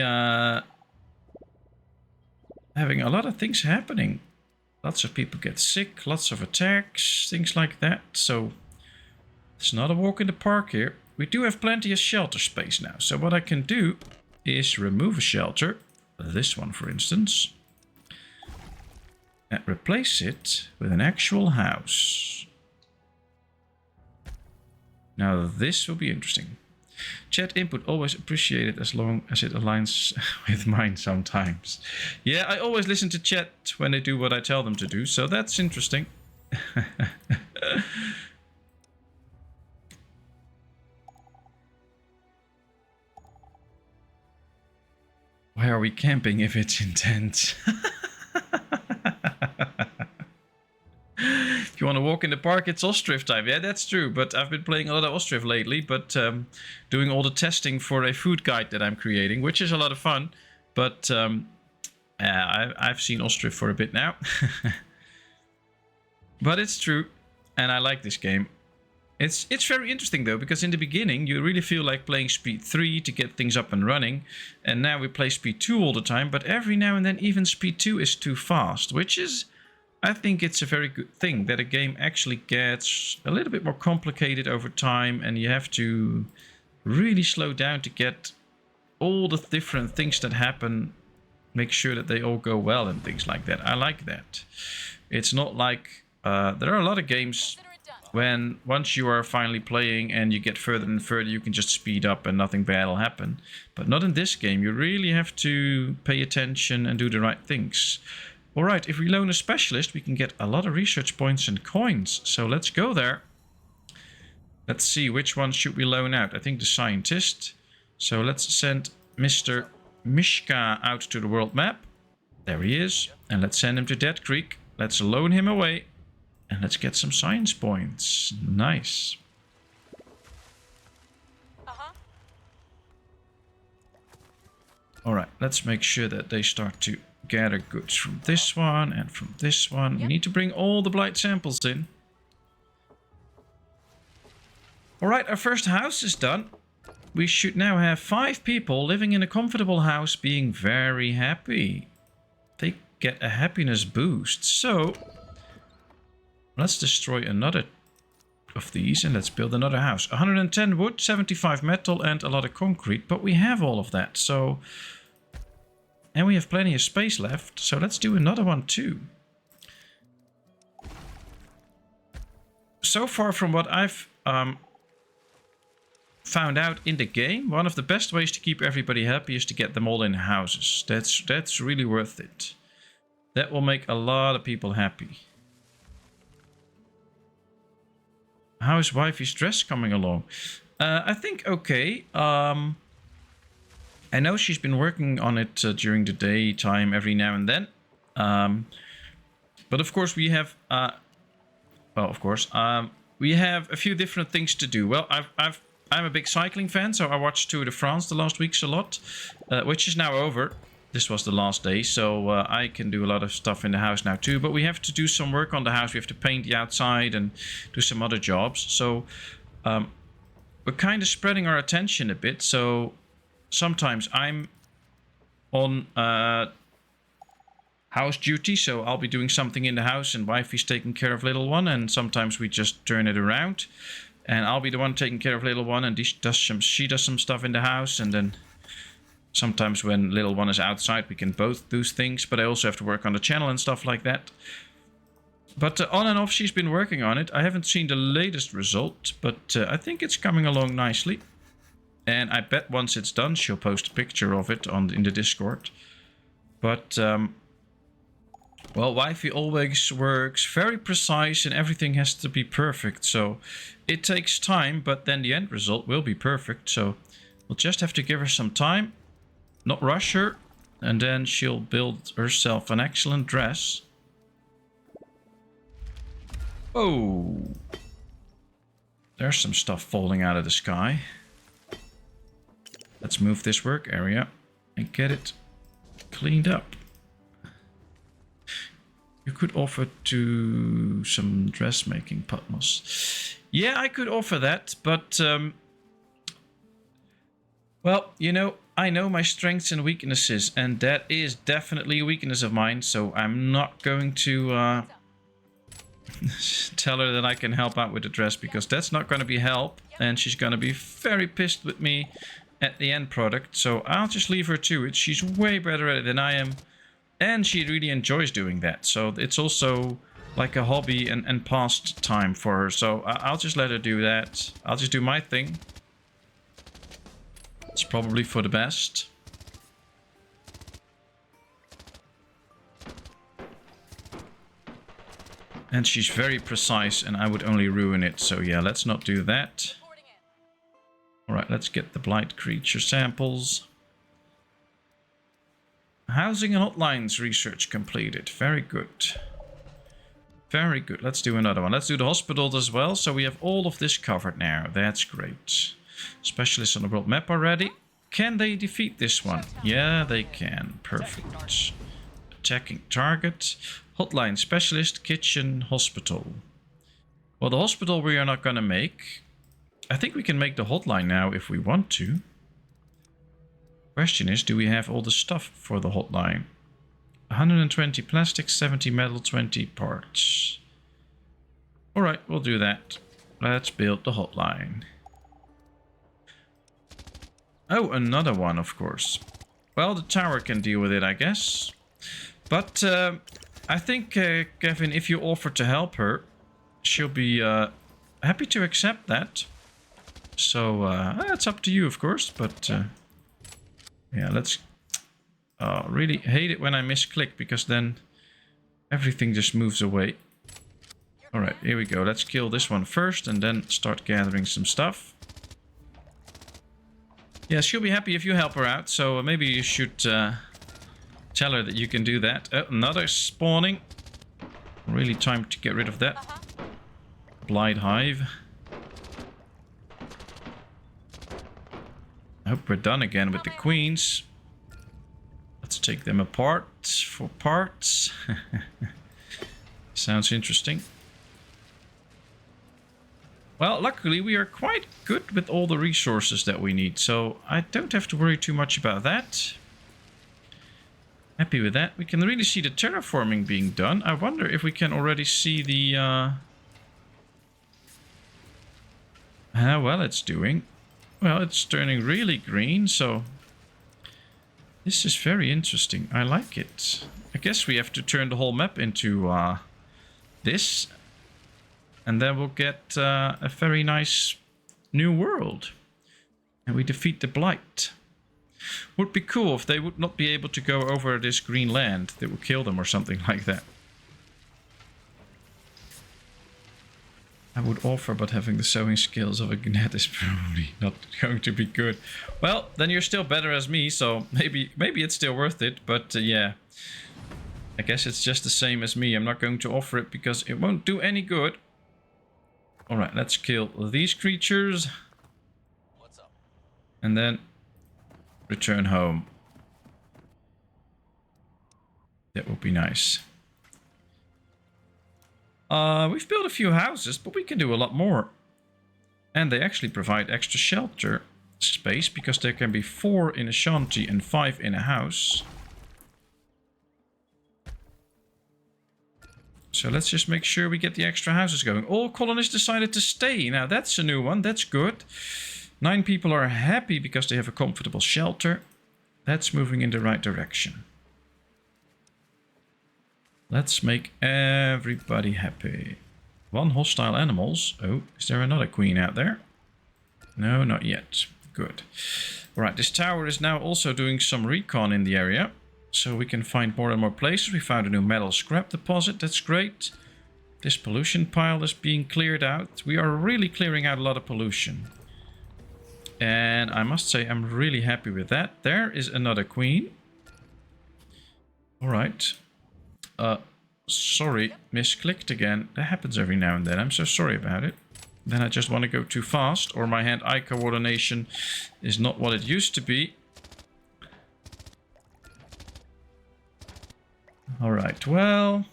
having a lot of things happening. Lots of people get sick, lots of attacks, things like that. So it's not a walk in the park here. We do have plenty of shelter space now. So what I can do is remove a shelter, this one for instance, and replace it with an actual house. Now this will be interesting. Chat input always appreciated as long as it aligns with mine sometimes. Yeah, I always listen to chat when they do what I tell them to do, so that's interesting. Why are we camping if it's intense? If you want to walk in the park, it's ostrich time. Yeah, that's true. But I've been playing a lot of ostrich lately. But doing all the testing for a food guide that I'm creating, which is a lot of fun. But I've seen ostrich for a bit now. But it's true. And I like this game. It's very interesting though, because in the beginning you really feel like playing speed 3 to get things up and running. And now we play speed 2 all the time. But every now and then even speed 2 is too fast, which is, I think it's a very good thing that a game actually gets a little bit more complicated over time, and you have to really slow down to get all the different things that happen, make sure that they all go well and things like that. I like that. It's not like there are a lot of games Consider it done. when once you are finally playing and you get further and further, you can just speed up and nothing bad will happen. But not in this game. You really have to pay attention and do the right things. All right, if we loan a specialist, we can get a lot of research points and coins. So let's go there. Let's see, which one should we loan out? I think the scientist. So let's send Mr. Mishka out to the world map. There he is. And let's send him to Dead Creek. Let's loan him away. And let's get some science points. Nice. Alright, let's make sure that they start to gather goods from this one and from this one. We need to bring all the blight samples in. Alright, our first house is done. We should now have 5 people living in a comfortable house being very happy. They get a happiness boost. So, let's destroy another of these and let's build another house. 110 wood, 75 metal and a lot of concrete. But we have all of that, so... And we have plenty of space left, so let's do another one too. So far from what I've found out in the game, one of the best ways to keep everybody happy is to get them all in houses. That's really worth it. That will make a lot of people happy. How is wifey's dress coming along? I think okay. I know she's been working on it during the daytime every now and then. But of course we have... we have a few different things to do. Well, I'm a big cycling fan, so I watched Tour de France the last weeks a lot. Which is now over. This was the last day, so I can do a lot of stuff in the house now too. But we have to do some work on the house. We have to paint the outside and do some other jobs. So we're kind of spreading our attention a bit. So sometimes I'm on house duty, so I'll be doing something in the house and wifey's taking care of little one. And sometimes we just turn it around. And I'll be the one taking care of little one and she does some stuff in the house, and then... Sometimes when little one is outside, we can both do things, but I also have to work on the channel and stuff like that. But on and off, she's been working on it. I haven't seen the latest result, but I think it's coming along nicely. And I bet once it's done, she'll post a picture of it in the Discord. But, well, wifey always works very precise and everything has to be perfect. So it takes time, but then the end result will be perfect. So we'll just have to give her some time. Not rush her, and then she'll build herself an excellent dress. Oh, there's some stuff falling out of the sky. Let's move this work area and get it cleaned up. You could offer to some dressmaking, Patmos. Yeah, I could offer that, but well, you know, I know my strengths and weaknesses, and that is definitely a weakness of mine, so I'm not going to tell her that I can help out with the dress, because that's not going to be help, and she's going to be very pissed with me at the end product, so I'll just leave her to it. She's way better at it than I am, and she really enjoys doing that, so it's also like a hobby and pastime for her, so I'll just let her do that. I'll just do my thing. It's probably for the best. And she's very precise, and I would only ruin it. So yeah, let's not do that. Alright, let's get the blight creature samples. Housing and hotlines research completed. Very good. Very good. Let's do another one. Let's do the hospital as well. So we have all of this covered now. That's great. Specialists on the world map already. Can they defeat this one? Yeah, they can. Perfect. Attacking target. Hotline specialist, kitchen, hospital. Well, the hospital we are not going to make. I think we can make the hotline now if we want to. Question is, do we have all the stuff for the hotline? 120 plastic, 70 metal, 20 parts. Alright, we'll do that. Let's build the hotline. Oh, another one, of course. Well, the tower can deal with it, I guess. But I think, Kevin, if you offer to help her, she'll be happy to accept that. So, it's up to you, of course. But, yeah, let's... really hate it when I misclick, because then everything just moves away. Alright, here we go. Let's kill this one first and then start gathering some stuff. Yeah, she'll be happy if you help her out, so maybe you should tell her that you can do that. Oh, another spawning. Really time to get rid of that. Blight hive. I hope we're done again with the queens. Let's take them apart for parts. Sounds interesting. Well, luckily we are quite good with all the resources that we need, so I don't have to worry too much about that. Happy with that. We can really see the terraforming being done. I wonder if we can already see the how well it's doing. Well, it's turning really green, so this is very interesting. I like it. I guess we have to turn the whole map into this. And then we'll get a very nice new world. And we defeat the Blight. Would be cool if they would not be able to go over this green land. They would kill them or something like that. I would offer, but having the sewing skills of a Gnet is probably not going to be good. Well, then you're still better as me, so maybe it's still worth it. But yeah, I guess it's just the same as me. I'm not going to offer it because it won't do any good. Alright, let's kill these creatures. What's up? And then return home. That would be nice. We've built a few houses, but we can do a lot more. And they actually provide extra shelter space, because there can be 4 in a shanty and 5 in a house. So let's just make sure we get the extra houses going. All colonists decided to stay. Now that's a new one. That's good. 9 people are happy because they have a comfortable shelter. That's moving in the right direction. Let's make everybody happy. 1 hostile animals. Oh, is there another queen out there? No, not yet. Good. Alright, this tower is now also doing some recon in the area. So we can find more and more places. We found a new metal scrap deposit. That's great. This pollution pile is being cleared out. We are really clearing out a lot of pollution. And I must say I'm really happy with that. There is another queen. Alright. Sorry, misclicked again. That happens every now and then. I'm so sorry about it. Then I just want to go too fast, or my hand-eye coordination is not what it used to be. Alright, well...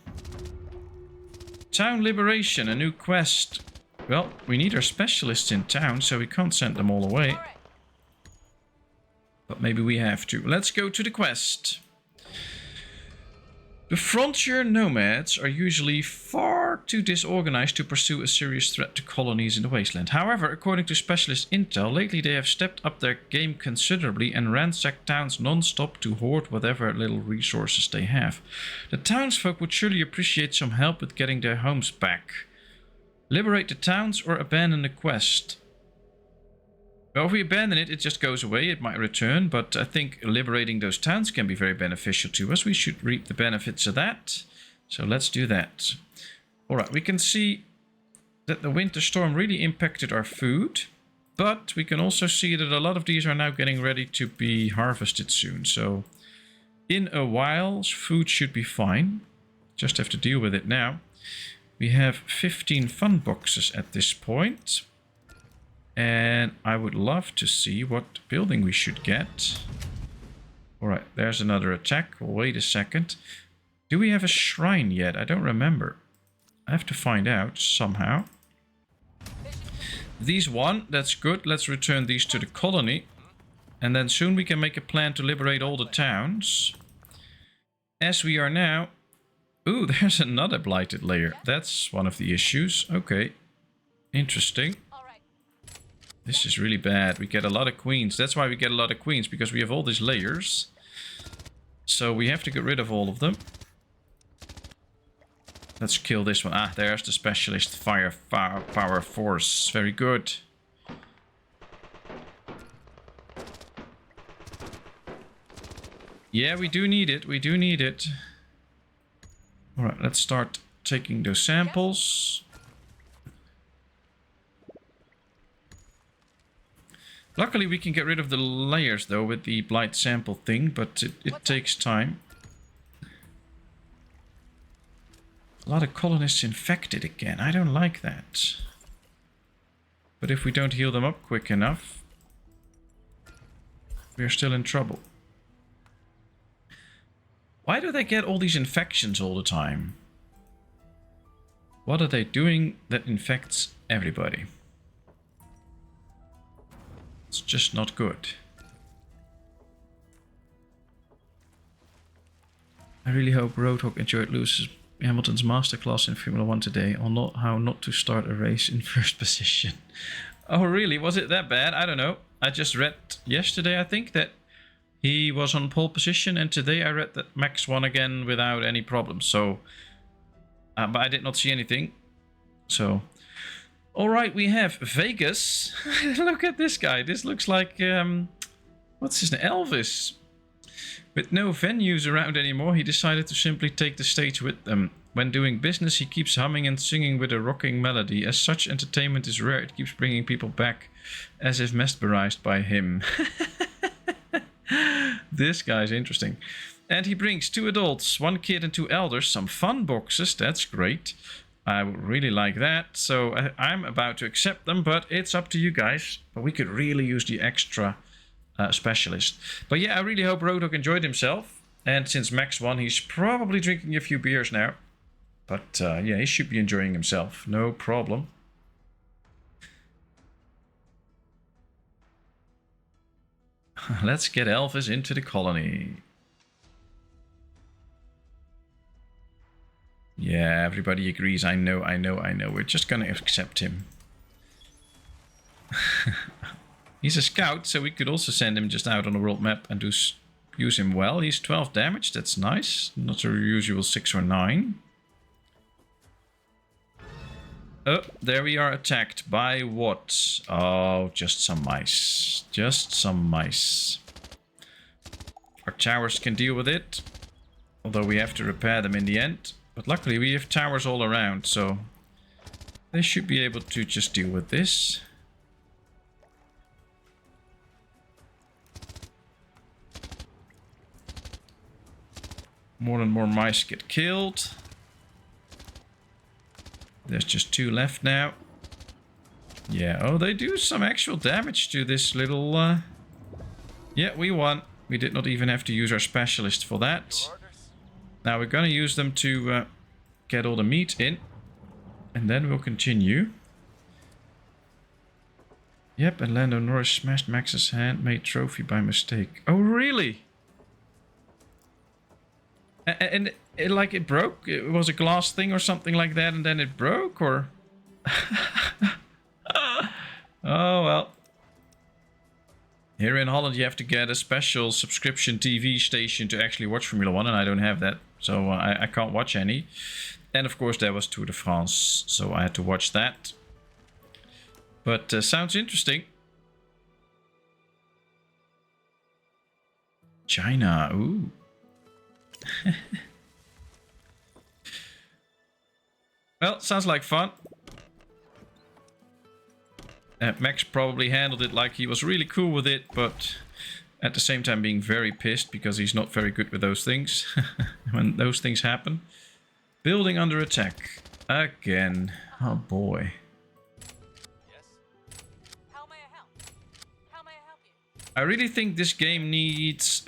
Town liberation, a new quest. Well, we need our specialists in town, so we can't send them all away. But maybe we have to. Let's go to the quest. The frontier nomads are usually far too disorganized to pursue a serious threat to colonies in the wasteland. However, according to specialist intel, lately they have stepped up their game considerably and ransacked towns non-stop to hoard whatever little resources they have. The townsfolk would surely appreciate some help with getting their homes back. Liberate the towns or abandon the quest. Well, if we abandon it, it just goes away. It might return, but I think liberating those towns can be very beneficial to us. We should reap the benefits of that. So let's do that. Alright, we can see that the winter storm really impacted our food. But we can also see that a lot of these are now getting ready to be harvested soon. So in a while, food should be fine. Just have to deal with it now. We have 15 fun boxes at this point. And I would love to see what building we should get. Alright, there's another attack. Wait a second. Do we have a shrine yet? I don't remember. I have to find out somehow. These won. That's good. Let's return these to the colony. And then soon we can make a plan to liberate all the towns. as we are now... Ooh, there's another blighted layer. That's one of the issues. Okay. Interesting. All right. This is really bad. We get a lot of queens. That's why we get a lot of queens, because we have all these layers. So we have to get rid of all of them. Let's kill this one. Ah, there's the specialist fire power force. Very good. Yeah, we do need it. We do need it. Alright, let's start taking those samples. Luckily, we can get rid of the layers, though, with the blight sample thing, but it takes time. A lot of colonists infected again. I don't like that. But if we don't heal them up quick enough, we're still in trouble. Why do they get all these infections all the time? What are they doing that infects everybody? It's just not good. I really hope Roadhog enjoyed Lewis Hamilton's masterclass in Formula 1 today on how not to start a race in first position. Oh really? Was it that bad? I don't know. I just read yesterday, I think, that he was on pole position, and today I read that Max won again without any problems. So, but I did not see anything. So, all right, we have Vegas. Look at this guy. This looks like what's his name? Elvis. With no venues around anymore, he decided to simply take the stage with them. When doing business, he keeps humming and singing with a rocking melody. As such entertainment is rare, it keeps bringing people back as if mesmerized by him. This guy's interesting. And he brings 2 adults, 1 kid and 2 elders, some fun boxes. That's great. I would really like that. So I'm about to accept them, but it's up to you guys. But we could really use the extra specialist. But yeah, I really hope Roadhog enjoyed himself. And since Max won, he's probably drinking a few beers now. But yeah, he should be enjoying himself. No problem. Let's get Elvis into the colony. Yeah, everybody agrees. I know. We're just gonna accept him. He's a scout, so we could also send him just out on the world map and use him well. He's 12 damage. That's nice. Not your usual 6 or 9. Oh, there we are, attacked by what? Oh, just some mice. Just some mice. Our towers can deal with it. Although we have to repair them in the end. But luckily we have towers all around, so they should be able to just deal with this. More and more mice get killed. There's just 2 left now. Yeah, oh, they do some actual damage to this little... Yeah, we won. We did not even have to use our specialist for that. Now we're gonna use them to get all the meat in. And then we'll continue. Yep, and Lando Norris smashed Max's handmade trophy by mistake. Oh, really? And like it broke? It was a glass thing or something like that, and then it broke, or? Oh well. Here in Holland you have to get a special subscription TV station to actually watch Formula 1, and I don't have that, so I can't watch any. And of course there was Tour de France, so I had to watch that. But sounds interesting. China, ooh. Well, sounds like fun. Max probably handled it like he was really cool with it, but at the same time being very pissed because he's not very good with those things. When those things happen. Building under attack. Again. Oh boy. Yes. How may I help? How may I help you? I really think this game needs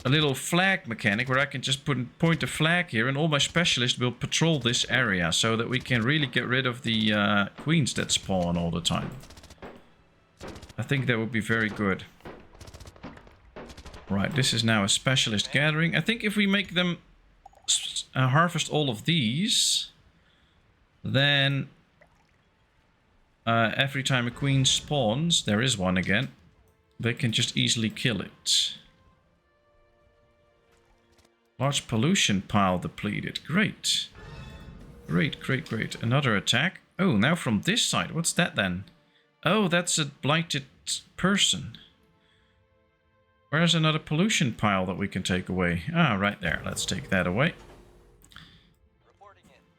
a little flag mechanic where I can just point a flag here and all my specialists will patrol this area so that we can really get rid of the queens that spawn all the time. I think that would be very good. Right, this is now a specialist gathering. I think if we make them harvest all of these, then every time a queen spawns, there is one again, they can just easily kill it. Large pollution pile depleted. Great. Great, great, great. Another attack. Oh, now from this side. What's that then? Oh, that's a blighted person. Where's another pollution pile that we can take away? Ah, right there. Let's take that away.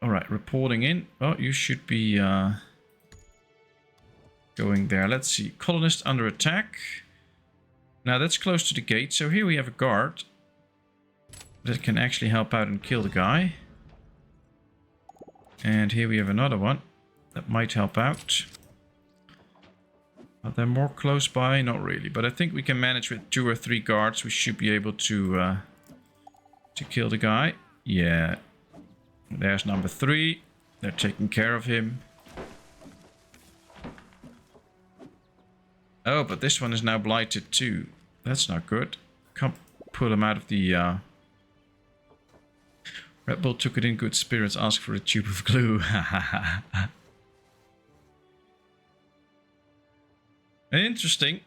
Alright, reporting in. Oh, you should be going there. Let's see. Colonist under attack. Now that's close to the gate. So here we have a guard that can actually help out and kill the guy. And here we have another one that might help out. Are there more close by? Not really, but I think we can manage with 2 or 3 guards. We should be able to kill the guy. Yeah. There's number 3. They're taking care of him. Oh, but this one is now blighted too. That's not good. Can't pull him out of the... Red Bull took it in good spirits, asked for a tube of glue. Interesting.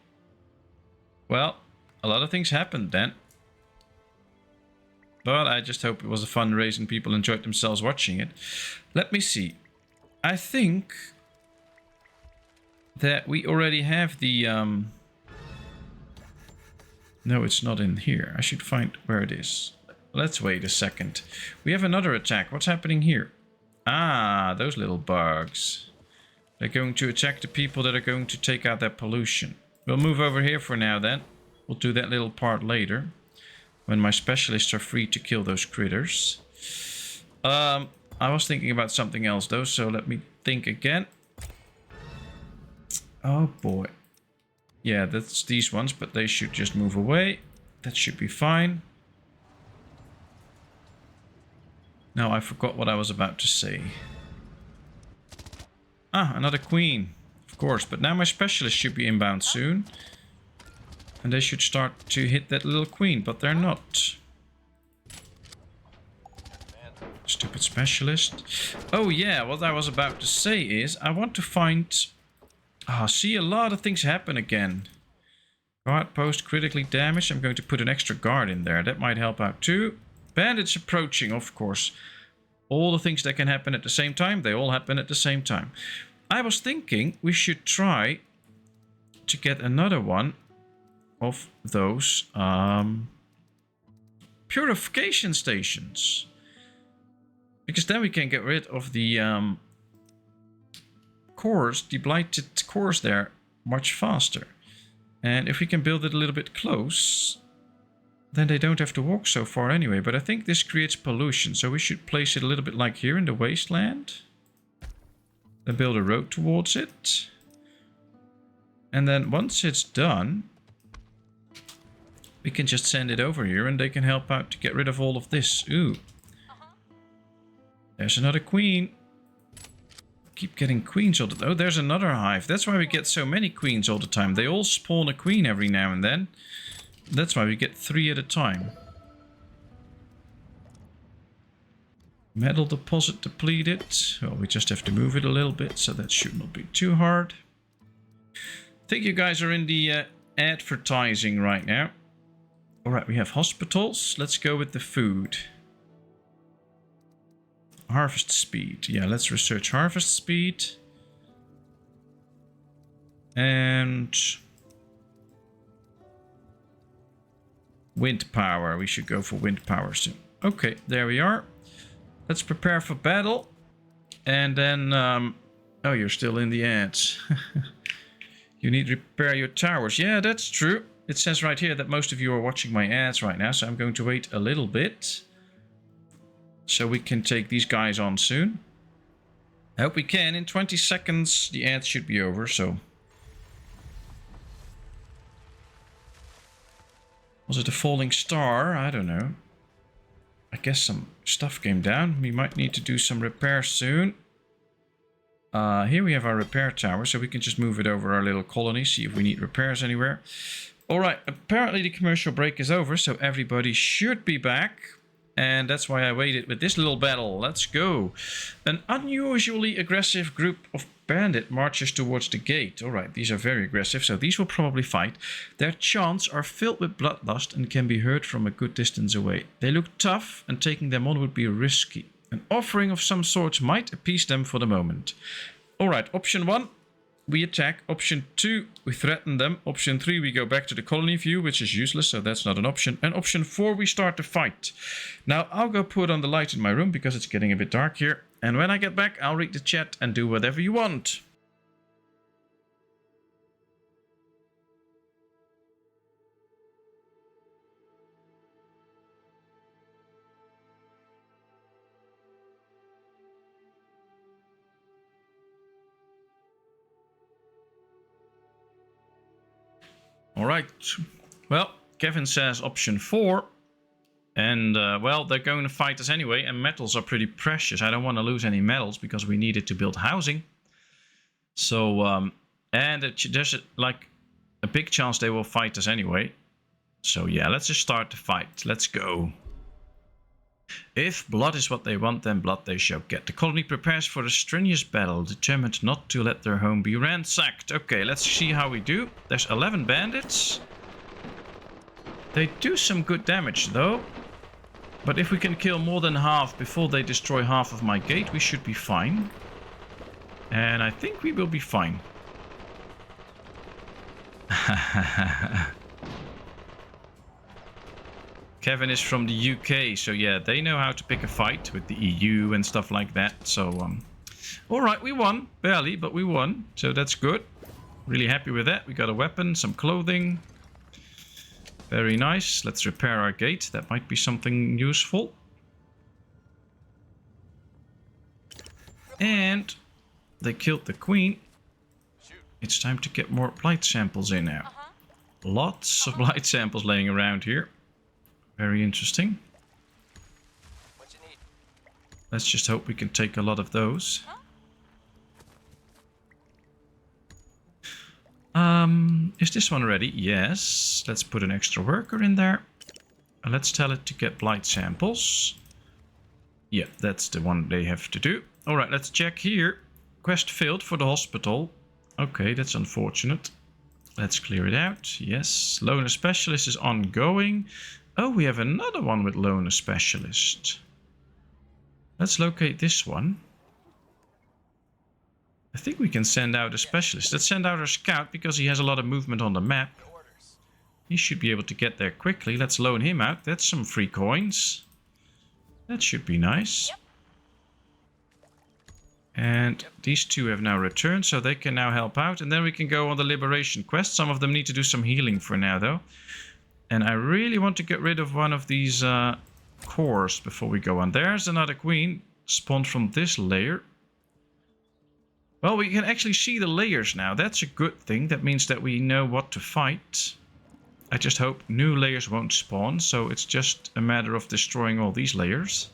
Well, a lot of things happened then. But I just hope it was a fun race and people enjoyed themselves watching it. Let me see. I think that we already have the... No, it's not in here. I should find where it is. Let's wait a second. We have another attack. What's happening here? Ah, those little bugs. They're going to attack the people that are going to take out that pollution. We'll move over here for now then. We'll do that little part later. When my specialists are free to kill those critters. I was thinking about something else though, so let me think again. Oh boy. Yeah, that's these ones, but they should just move away. That should be fine. Now I forgot what I was about to say. Ah, another queen. Of course, but now my specialists should be inbound soon. And they should start to hit that little queen, but they're not. Stupid specialist. Oh yeah, what I was about to say is I want to find... see a lot of things happen again. Guard post critically damaged. I'm going to put an extra guard in there. That might help out too. Bandits approaching, of course. All the things that can happen at the same time, they all happen at the same time. I was thinking we should try to get another one of those purification stations. Because then we can get rid of the cores, the blighted cores there, much faster. And if we can build it a little bit close, then they don't have to walk so far anyway. But I think this creates pollution, so we should place it a little bit like here in the wasteland. Then build a road towards it. And then once it's done, we can just send it over here and they can help out to get rid of all of this. Ooh. There's another queen. Keep getting queens all the time. Oh, there's another hive. That's why we get so many queens all the time. They all spawn a queen every now and then. That's why we get 3 at a time. Metal deposit depleted. Well, we just have to move it a little bit, so that should not be too hard. I think you guys are in the advertising right now. Alright, we have hospitals. Let's go with the food. Harvest speed. Yeah, let's research harvest speed. And... wind power. We should go for wind power soon. Okay, there we are. Let's prepare for battle. And then... oh, you're still in the ads. You need to repair your towers. Yeah, that's true. It says right here that most of you are watching my ads right now. So I'm going to wait a little bit. So we can take these guys on soon. I hope we can. In 20 seconds, the ads should be over, so... Was it a falling star? I don't know. I guess some stuff came down. We might need to do some repairs soon. Here we have our repair tower, so we can just move it over our little colony, see if we need repairs anywhere. Alright, apparently the commercial break is over, so everybody should be back. And that's why I waited with this little battle. Let's go. An unusually aggressive group of bandit marches towards the gate. Alright, these are very aggressive, so these will probably fight. Their chants are filled with bloodlust and can be heard from a good distance away. They look tough, and taking them on would be risky. An offering of some sort might appease them for the moment. Alright, option 1. We attack. Option 2, we threaten them. Option 3, we go back to the colony view, which is useless, so that's not an option. And option 4, we start the fight. Now, I'll go put on the light in my room because it's getting a bit dark here. And when I get back, I'll read the chat and do whatever you want. Alright, well, Kevin says option 4. And, well, they're going to fight us anyway, and metals are pretty precious. I don't want to lose any metals because we need it to build housing. So, and there's like a big chance they will fight us anyway. So, yeah, let's just start the fight. Let's go. If blood is what they want, then blood they shall get. The colony prepares for a strenuous battle, determined not to let their home be ransacked. Okay, let's see how we do. There's 11 bandits. They do some good damage, though. But if we can kill more than half before they destroy half of my gate, we should be fine. And I think we will be fine. Kevin is from the UK, so yeah, they know how to pick a fight with the EU and stuff like that. So, alright, we won. Barely, but we won. So that's good. Really happy with that. We got a weapon, some clothing. Very nice. Let's repair our gate. That might be something useful. And they killed the queen. It's time to get more blight samples in now. Lots of blight samples laying around here. Very interesting. What you need? Let's just hope we can take a lot of those. Is this one ready? Yes. Let's put an extra worker in there. And let's tell it to get blight samples. Yeah, that's the one they have to do. Alright, let's check here. Quest failed for the hospital. Okay, that's unfortunate. Let's clear it out. Yes. Loner specialist is ongoing. Oh, we have another one with loner specialist. Let's locate this one. I think we can send out a specialist. Let's send out our scout because he has a lot of movement on the map. He should be able to get there quickly. Let's loan him out. That's some free coins. That should be nice. And these two have now returned, so they can now help out. And then we can go on the liberation quest. Some of them need to do some healing for now, though. And I really want to get rid of one of these cores before we go on. There's another queen spawned from this layer. Well, we can actually see the layers now. That's a good thing. That means that we know what to fight. I just hope new layers won't spawn. So it's just a matter of destroying all these layers.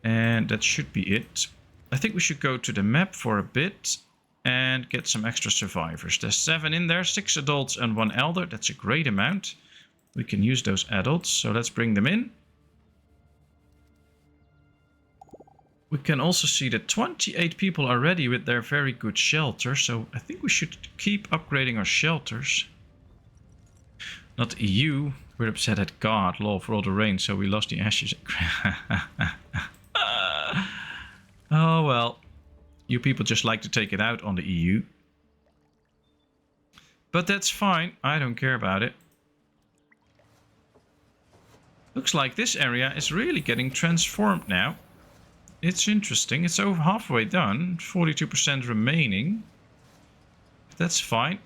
And that should be it. I think we should go to the map for a bit. And get some extra survivors. There's 7 in there. 6 adults and 1 elder. That's a great amount. We can use those adults. So let's bring them in. We can also see that 28 people are ready with their very good shelter. So I think we should keep upgrading our shelters. Not EU. We're upset at God. Law for all the rain. So we lost the ashes. Oh well. You people just like to take it out on the EU. But that's fine. I don't care about it. Looks like this area is really getting transformed now. It's interesting. It's over halfway done. 42% remaining. That's fine.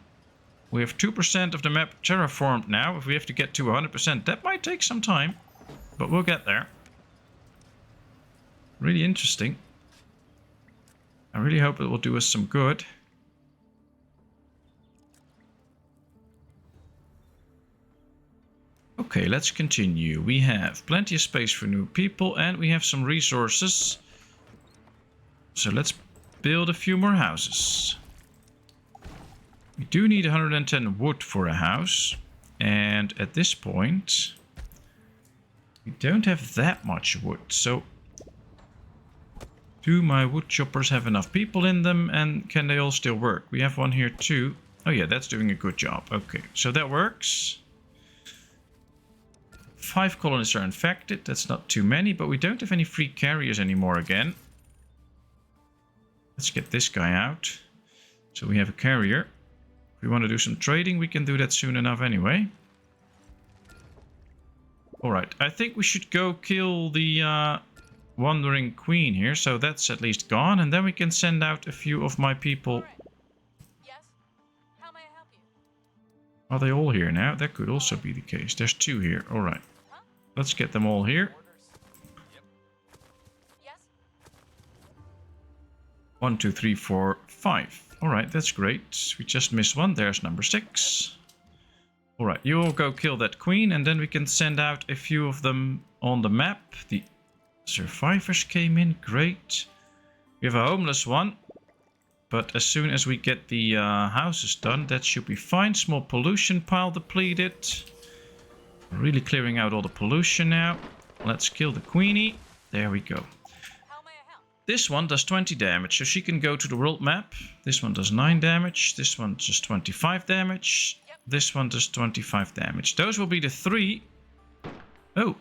We have 2% of the map terraformed now. If we have to get to 100%, that might take some time. But we'll get there. Really interesting. I really hope it will do us some good. Okay, let's continue. We have plenty of space for new people and we have some resources. So let's build a few more houses. We do need 110 wood for a house. And at this point, we don't have that much wood. So, do my wood choppers have enough people in them? And can they all still work? We have one here too. Oh yeah, that's doing a good job. Okay, so that works. 5 colonists are infected. That's not too many, but we don't have any free carriers anymore again. Let's get this guy out. So we have a carrier. If we want to do some trading, we can do that soon enough anyway. Alright, I think we should go kill the wandering queen here. So that's at least gone. And then we can send out a few of my people. Yes? How may I help you? Are they all here now? That could also be the case. There's 2 here. Alright. Let's get them all here. Yes? 1, 2, 3, 4, 5. Alright, that's great. We just missed one. There's number 6. Alright, you all go kill that queen, and then we can send out a few of them on the map. The survivors came in. Great. We have a homeless one. But as soon as we get the houses done, that should be fine. Small pollution pile depleted. Really clearing out all the pollution now. Let's kill the queenie. There we go. How may I help? This one does 20 damage, so she can go to the world map. This one does 9 damage. This one does 25 damage. Yep. This one does 25 damage. Those will be the 3. Oh.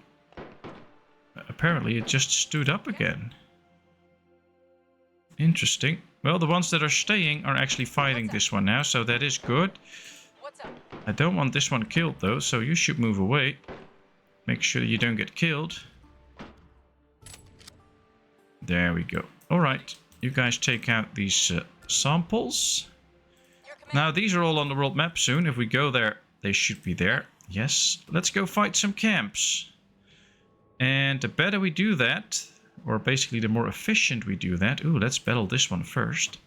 Apparently it just stood up again. Interesting. Well, the ones that are staying are actually fighting this one now, so that is good. What's up? I don't want this one killed though, so you should move away. Make sure you don't get killed. There we go. Alright, you guys take out these samples. Your command. Now these are all on the world map soon. If we go there, they should be there. Yes, let's go fight some camps. And the better we do that, or basically the more efficient we do that. Ooh, let's battle this one first.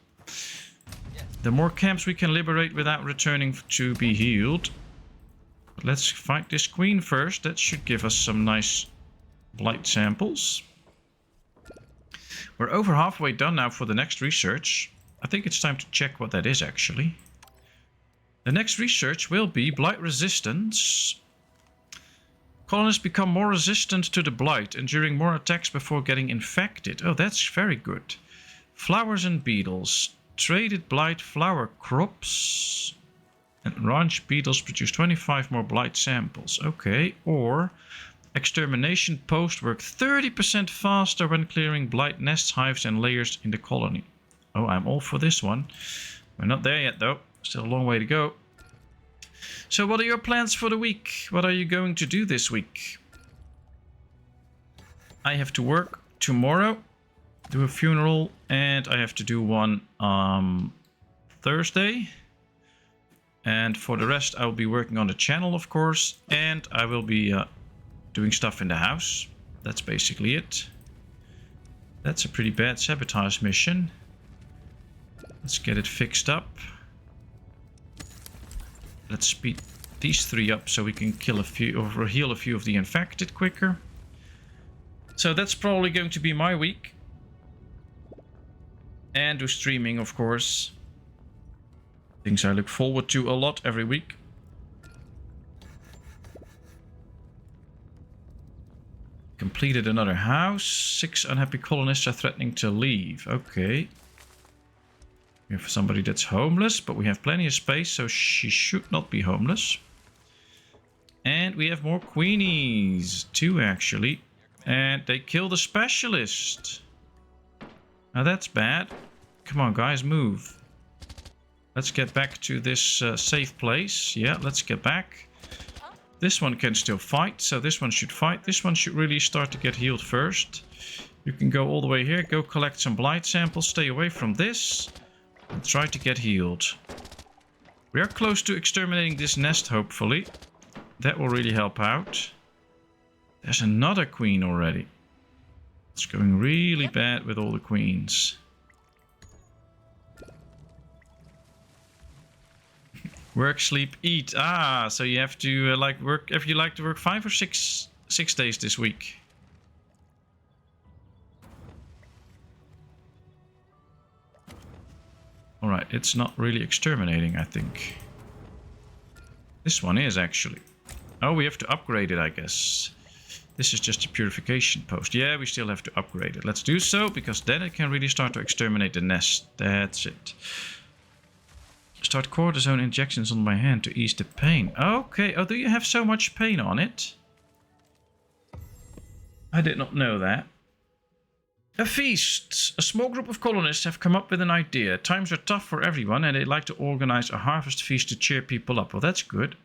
The more camps we can liberate without returning to be healed. But let's fight this queen first. That should give us some nice blight samples. We're over halfway done now for the next research. I think it's time to check what that is actually. The next research will be blight resistance. Colonists become more resistant to the blight, enduring more attacks before getting infected. Oh, that's very good. Flowers and beetles. Traded blight flower crops. And ranch beetles produce 25 more blight samples. Okay, or extermination post work 30% faster when clearing blight nests, hives and layers in the colony. Oh, I'm all for this one. We're not there yet though. Still a long way to go. So what are your plans for the week? What are you going to do this week? I have to work tomorrow. Do a funeral, and I have to do one Thursday. And for the rest, I will be working on the channel, of course, and I will be doing stuff in the house. That's basically it. That's a pretty bad sabotage mission. Let's get it fixed up. Let's speed these 3 up so we can kill a few or heal a few of the infected quicker. So that's probably going to be my week. And do streaming, of course. Things I look forward to a lot every week. Completed another house. 6 unhappy colonists are threatening to leave. Okay. We have somebody that's homeless, but we have plenty of space, so she should not be homeless. And we have more queenies. 2 actually. And they killed a specialist. Now that's bad. Come on guys, move. Let's get back to this safe place. Yeah, let's get back. This one can still fight, so this one should fight. This one should really start to get healed first. You can go all the way here, go collect some blight samples, stay away from this, and try to get healed. We are close to exterminating this nest, hopefully. That will really help out. There's another queen already. It's going really bad with all the queens. Work, sleep, eat. Ah, so you have to work. If you like to work 5 or 6 days this week. Alright, it's not really exterminating, I think. This one is, actually. Oh, we have to upgrade it, I guess. This is just a purification post. Yeah, we still have to upgrade it. Let's do so, because then it can really start to exterminate the nest. That's it. Start cortisone injections on my hand to ease the pain. Okay. Oh, do you have so much pain on it? I did not know that. A feast. A small group of colonists have come up with an idea. Times are tough for everyone and they'd like to organize a harvest feast to cheer people up. Well, that's good.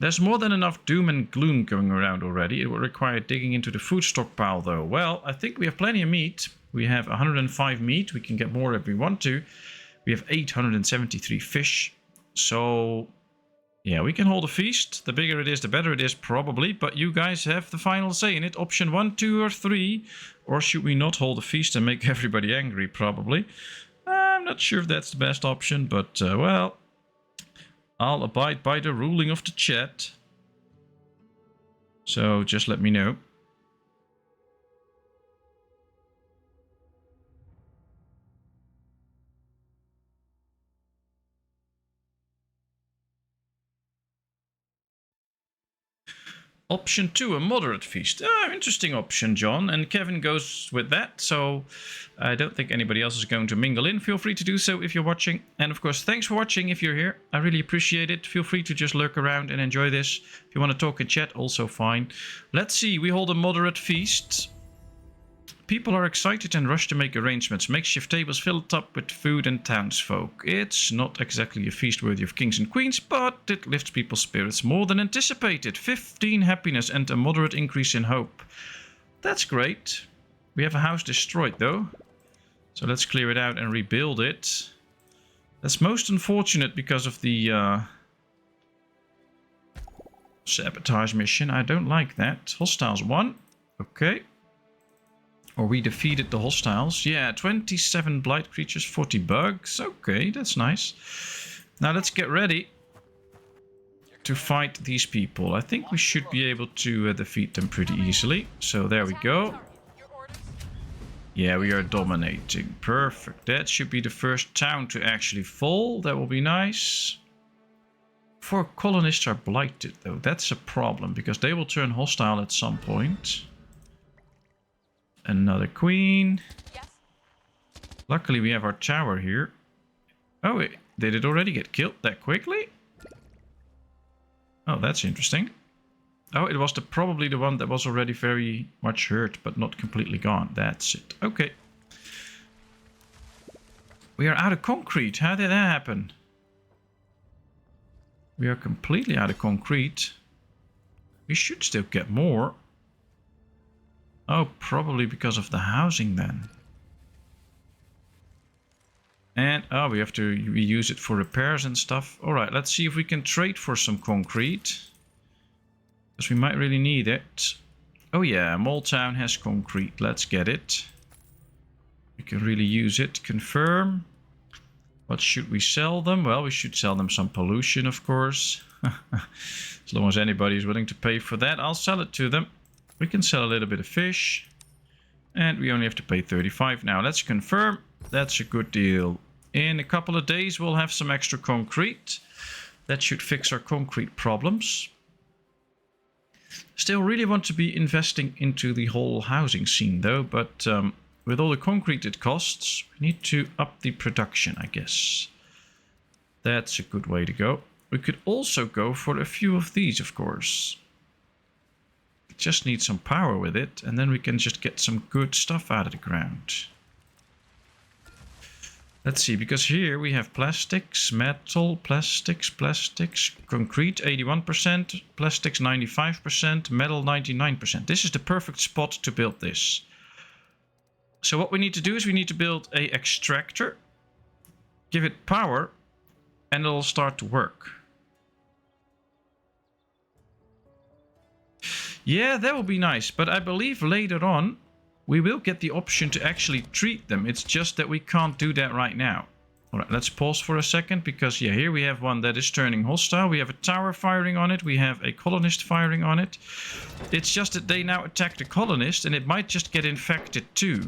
There's more than enough doom and gloom going around already. It will require digging into the food stockpile though. Well, I think we have plenty of meat. We have 105 meat. We can get more if we want to. We have 873 fish. So, yeah, we can hold a feast. The bigger it is, the better it is, probably. But you guys have the final say in it. Option 1, 2, or 3. Or should we not hold a feast and make everybody angry? Probably. I'm not sure if that's the best option. But, well, I'll abide by the ruling of the chat. So, just let me know. Option 2, a moderate feast. Interesting option, John. And Kevin goes with that, so I don't think anybody else is going to mingle in. Feel free to do so if you're watching. And of course, thanks for watching if you're here. I really appreciate it. Feel free to just lurk around and enjoy this. If you want to talk in chat, also fine. Let's see, we hold a moderate feast. People are excited and rush to make arrangements. Makeshift tables filled up with food and townsfolk. It's not exactly a feast worthy of kings and queens, but it lifts people's spirits more than anticipated. 15 happiness and a moderate increase in hope. That's great. We have a house destroyed though. So let's clear it out and rebuild it. That's most unfortunate because of the sabotage mission. I don't like that. Hostiles 1. Okay. Or we defeated the hostiles. Yeah, 27 blight creatures, 40 bugs. Okay, that's nice. Now let's get ready to fight these people. I think we should be able to defeat them pretty easily. So there we go. Yeah, we are dominating. Perfect. That should be the first town to actually fall. That will be nice. 4 colonists are blighted though. That's a problem because they will turn hostile at some point. Another queen. Yes. Luckily we have our tower here. Oh, wait, did it already get killed that quickly? Oh, that's interesting. Oh, it was probably the one that was already very much hurt, but not completely gone. That's it. Okay. We are out of concrete. How did that happen? We are completely out of concrete. We should still get more. Oh, probably because of the housing then. And, oh, we have to reuse it for repairs and stuff. Alright, let's see if we can trade for some concrete. Because we might really need it. Oh yeah, Mole Town has concrete. Let's get it. We can really use it. Confirm. What should we sell them? Well, we should sell them some pollution, of course. As long as anybody is willing to pay for that, I'll sell it to them. We can sell a little bit of fish. And we only have to pay 35 now. Let's confirm. That's a good deal. In a couple of days, we'll have some extra concrete. That should fix our concrete problems. Still really want to be investing into the whole housing scene, though. But with all the concrete it costs, we need to up the production, I guess. That's a good way to go. We could also go for a few of these, of course. Just need some power with it, and then we can just get some good stuff out of the ground. Let's see, because here we have plastics, metal, plastics, concrete 81%, plastics 95%, metal 99%. This is the perfect spot to build this. So what we need to do is we need to build a extractor, give it power, and it'll start to work. Yeah, that will be nice, but I believe later on we will get the option to actually treat them. It's just that we can't do that right now. Alright, let's pause for a second, because yeah, here we have one that is turning hostile. We have a tower firing on it. We have a colonist firing on it. It's just that they now attack the colonist, and it might just get infected too.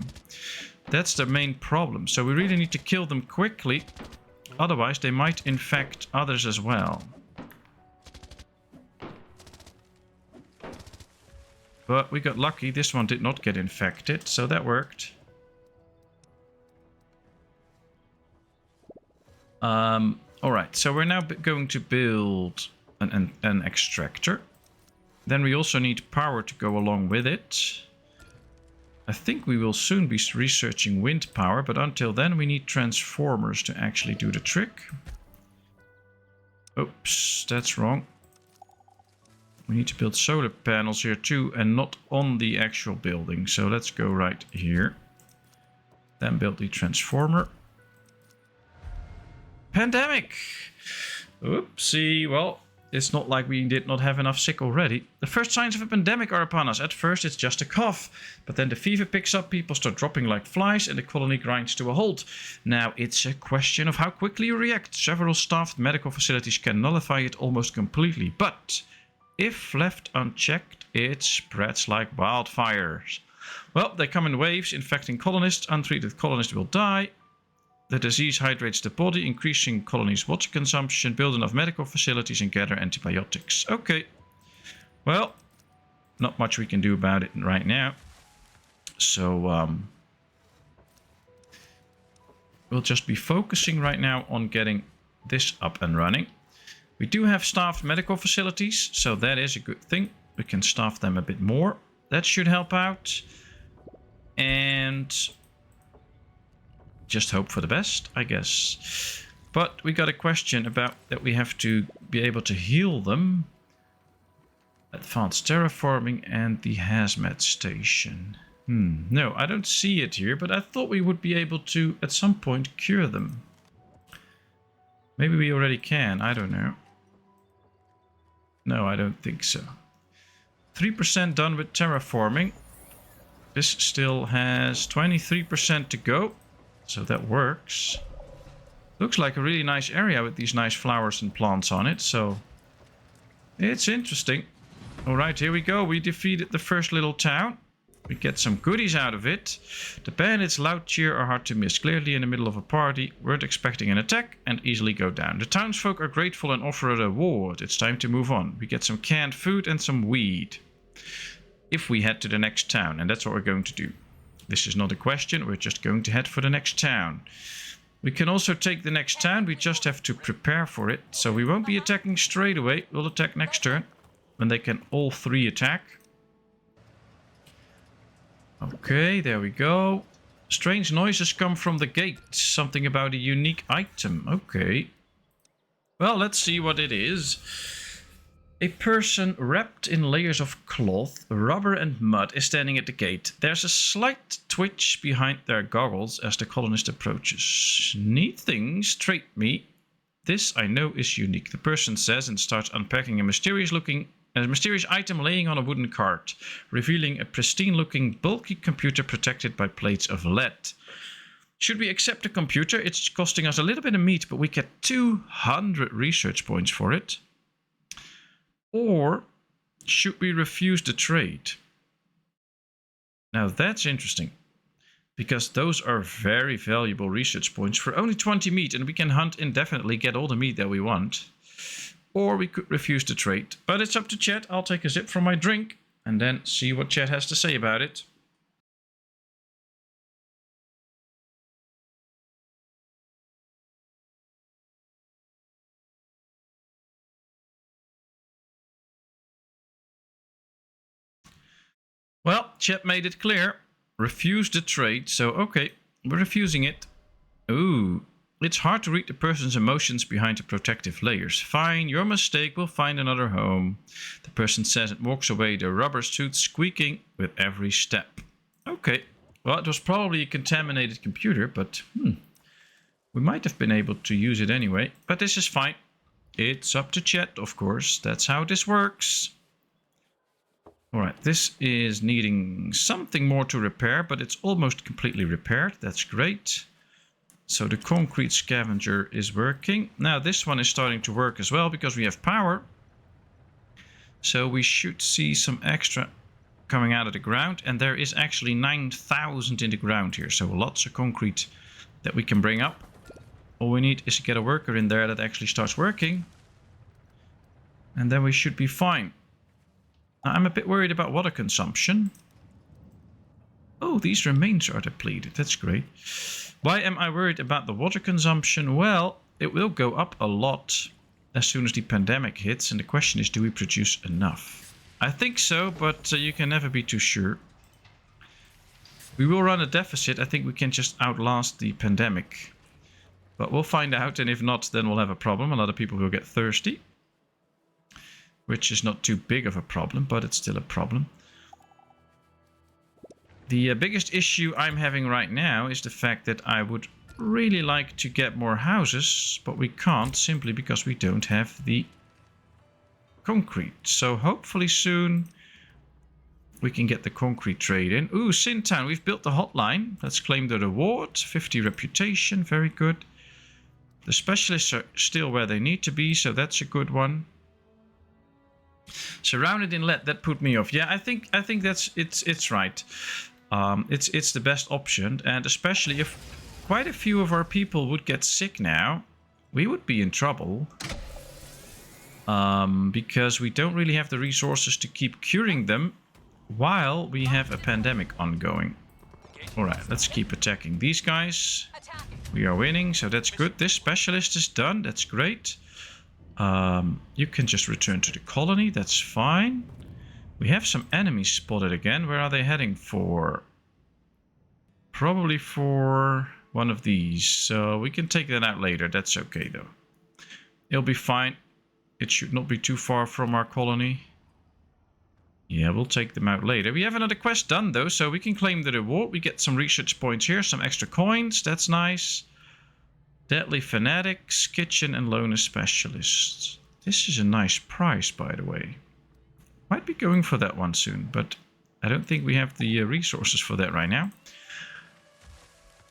That's the main problem. So we really need to kill them quickly Otherwise, they might infect others as well. But we got lucky. This one did not get infected, so that worked. Alright, so we're now going to build an extractor. Then we also need power to go along with it. I think we will soon be researching wind power, but until then we need transformers to actually do the trick. Oops, that's wrong. We need to build solar panels here too, and not on the actual building. So let's go right here. Then build the transformer. Pandemic! Oopsie, well, it's not like we did not have enough sick already. The first signs of a pandemic are upon us. At first it's just a cough, but then the fever picks up, people start dropping like flies, and the colony grinds to a halt. Now it's a question of how quickly you react. Several staffed medical facilities can nullify it almost completely, but if left unchecked, it spreads like wildfires. Well, they come in waves, infecting colonists. Untreated colonists will die. The disease hydrates the body, increasing colonies' water consumption, build enough medical facilities, and gather antibiotics. Okay. Well, not much we can do about it right now. So, we'll just be focusing right now on getting this up and running. We do have staffed medical facilities, so that is a good thing. We can staff them a bit more. That should help out. And just hope for the best, I guess. But we got a question about that we have to be able to heal them. Advanced terraforming and the hazmat station. No, I don't see it here, but I thought we would be able to at some point cure them. Maybe we already can, I don't know. No, I don't think so. 3% done with terraforming. This still has 23% to go. So that works. Looks like a really nice area with these nice flowers and plants on it. So it's interesting. Alright, here we go. We defeated the first little town. We get some goodies out of it. The bandits' loud cheer are hard to miss. Clearly in the middle of a party, weren't expecting an attack and easily go down. The townsfolk are grateful and offer a reward. It's time to move on. We get some canned food and some weed. If we head to the next town, and that's what we're going to do. This is not a question, we're just going to head for the next town. We can also take the next town, we just have to prepare for it. So we won't be attacking straight away, we'll attack next turn. When they can all three attack. Okay, there we go. Strange noises come from the gate. Something about a unique item. Okay. Well, let's see what it is. A person wrapped in layers of cloth, rubber and mud is standing at the gate. There's a slight twitch behind their goggles as the colonist approaches. Neat things, trade me. This I know is unique, the person says, and starts unpacking a mysterious item laying on a wooden cart, revealing a pristine-looking, bulky computer protected by plates of lead. Should we accept the computer? It's costing us a little bit of meat, but we get 200 research points for it. Or should we refuse the trade? Now that's interesting, because those are very valuable research points for only 20 meat, and we can hunt indefinitely, get all the meat that we want. Or we could refuse the trade, but it's up to chat. I'll take a sip from my drink and then see what chat has to say about it. Well, chat made it clear. Refuse the trade, so okay, we're refusing it. Ooh, it's hard to read the person's emotions behind the protective layers. Fine, your mistake, we'll find another home. The person says and walks away, their rubber suit squeaking with every step. Okay, well, it was probably a contaminated computer, but we might have been able to use it anyway. But this is fine. It's up to chat, of course. That's how this works. Alright, this is needing something more to repair, but it's almost completely repaired. That's great. So the concrete scavenger is working. Now this one is starting to work as well because we have power. So we should see some extra coming out of the ground. And there is actually 9,000 in the ground here. So lots of concrete that we can bring up. All we need is to get a worker in there that actually starts working. And then we should be fine. Now, I'm a bit worried about water consumption. Oh, these remains are depleted. That's great. Why am I worried about the water consumption? Well, it will go up a lot as soon as the pandemic hits. And the question is, do we produce enough? I think so, but you can never be too sure. We will run a deficit. I think we can just outlast the pandemic. But we'll find out, and if not, then we'll have a problem. A lot of people will get thirsty. Which is not too big of a problem, but it's still a problem. The biggest issue I'm having right now is the fact that I would really like to get more houses, but we can't simply because we don't have the concrete. So hopefully soon we can get the concrete trade in. Ooh, Sintown, we've built the hotline. Let's claim the reward. 50 reputation, very good. The specialists are still where they need to be, so that's a good one. Surrounded in lead, that put me off. Yeah, I think that's it's right. It's the best option, and especially if quite a few of our people would get sick now, we would be in trouble. Because we don't really have the resources to keep curing them while we have a pandemic ongoing. Alright, let's keep attacking these guys. We are winning, so that's good. This specialist is done, that's great. You can just return to the colony, that's fine. We have some enemies spotted again. Where are they heading for? Probably for one of these. So we can take that out later, that's okay though. It'll be fine. It should not be too far from our colony. Yeah, we'll take them out later. We have another quest done though, so we can claim the reward. We get some research points here, some extra coins. That's nice. Deadly Fanatics, Kitchen and Loner Specialists. This is a nice price, by the way. Might be going for that one soon, but I don't think we have the resources for that right now.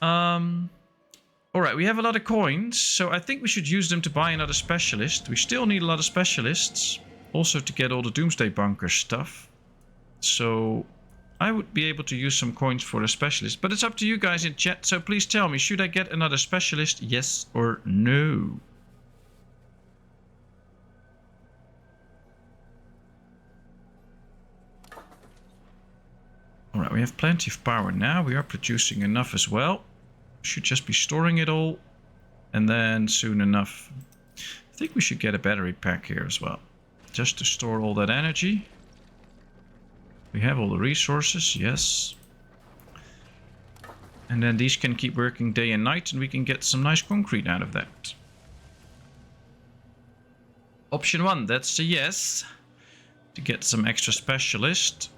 Alright, we have a lot of coins, so I think we should use them to buy another specialist. We still need a lot of specialists. Also to get all the Doomsday Bunker stuff. So I would be able to use some coins for a specialist. But it's up to you guys in chat, so please tell me, should I get another specialist, yes or no? Alright, we have plenty of power now. We are producing enough as well. Should just be storing it all. And then soon enough, I think we should get a battery pack here as well. Just to store all that energy. We have all the resources, yes. And then these can keep working day and night and we can get some nice concrete out of that. Option 1, that's a yes. To get some extra specialist.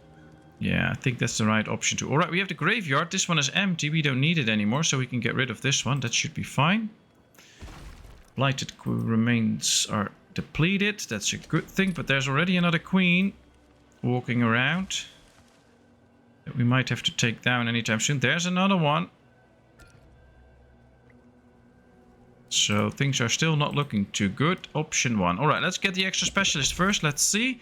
Yeah, I think that's the right option too. Alright, we have the graveyard. This one is empty. We don't need it anymore, so we can get rid of this one. That should be fine. Blighted remains are depleted. That's a good thing, but there's already another queen walking around that we might have to take down anytime soon. There's another one. So things are still not looking too good. Option 1. Alright, let's get the extra specialist first. Let's see.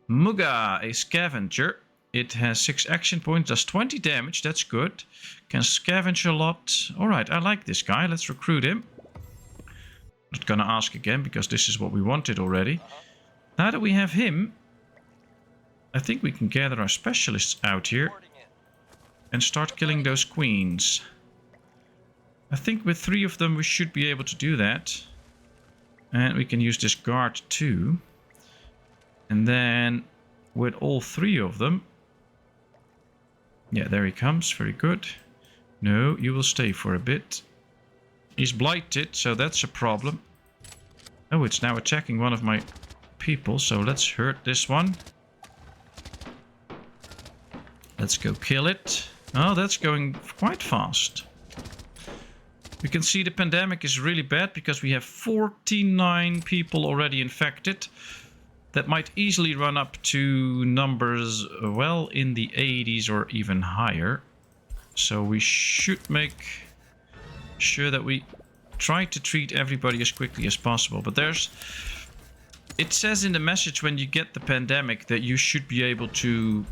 Muga, a scavenger. It has 6 action points, does 20 damage. That's good. Can scavenge a lot. Alright, I like this guy. Let's recruit him. Not gonna ask again because this is what we wanted already. Now that we have him, I think we can gather our specialists out here and start killing those queens. I think with 3 of them we should be able to do that. And we can use this guard too. And then with all 3 of them... Yeah, there he comes. Very good. No, you will stay for a bit. He's blighted, so that's a problem. Oh, it's now attacking one of my people, so let's hurt this one. Let's go kill it. Oh, that's going quite fast. You can see the pandemic is really bad because we have 49 people already infected. That might easily run up to numbers well in the 80s or even higher. So we should make sure that we try to treat everybody as quickly as possible. But there's... It says in the message when you get the pandemic that you should be able to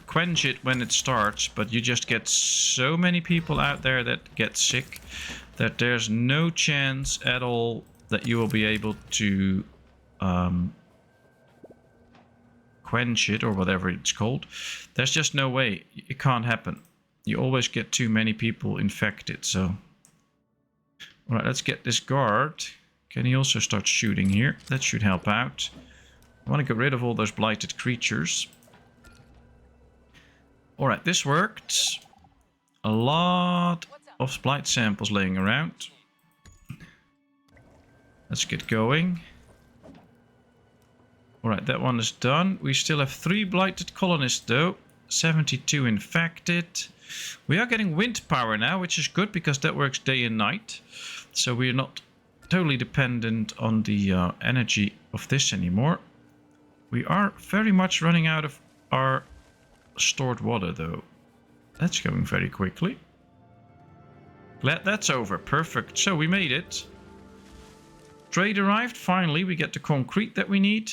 quench it when it starts. But you just get so many people out there that get sick that there's no chance at all that you will be able to quench it or whatever it's called. There's just no way. It can't happen. You always get too many people infected. So, all right, let's get this guard. Can he also start shooting here? That should help out. I want to get rid of all those blighted creatures. All right, this worked. A lot of blight samples laying around. Let's get going. Alright, that one is done. We still have 3 blighted colonists though. 72 infected. We are getting wind power now, which is good because that works day and night. So we're not totally dependent on the energy of this anymore. We are very much running out of our stored water though. That's going very quickly. Glad that's over. Perfect. So we made it. Trade arrived. Finally, we get the concrete that we need.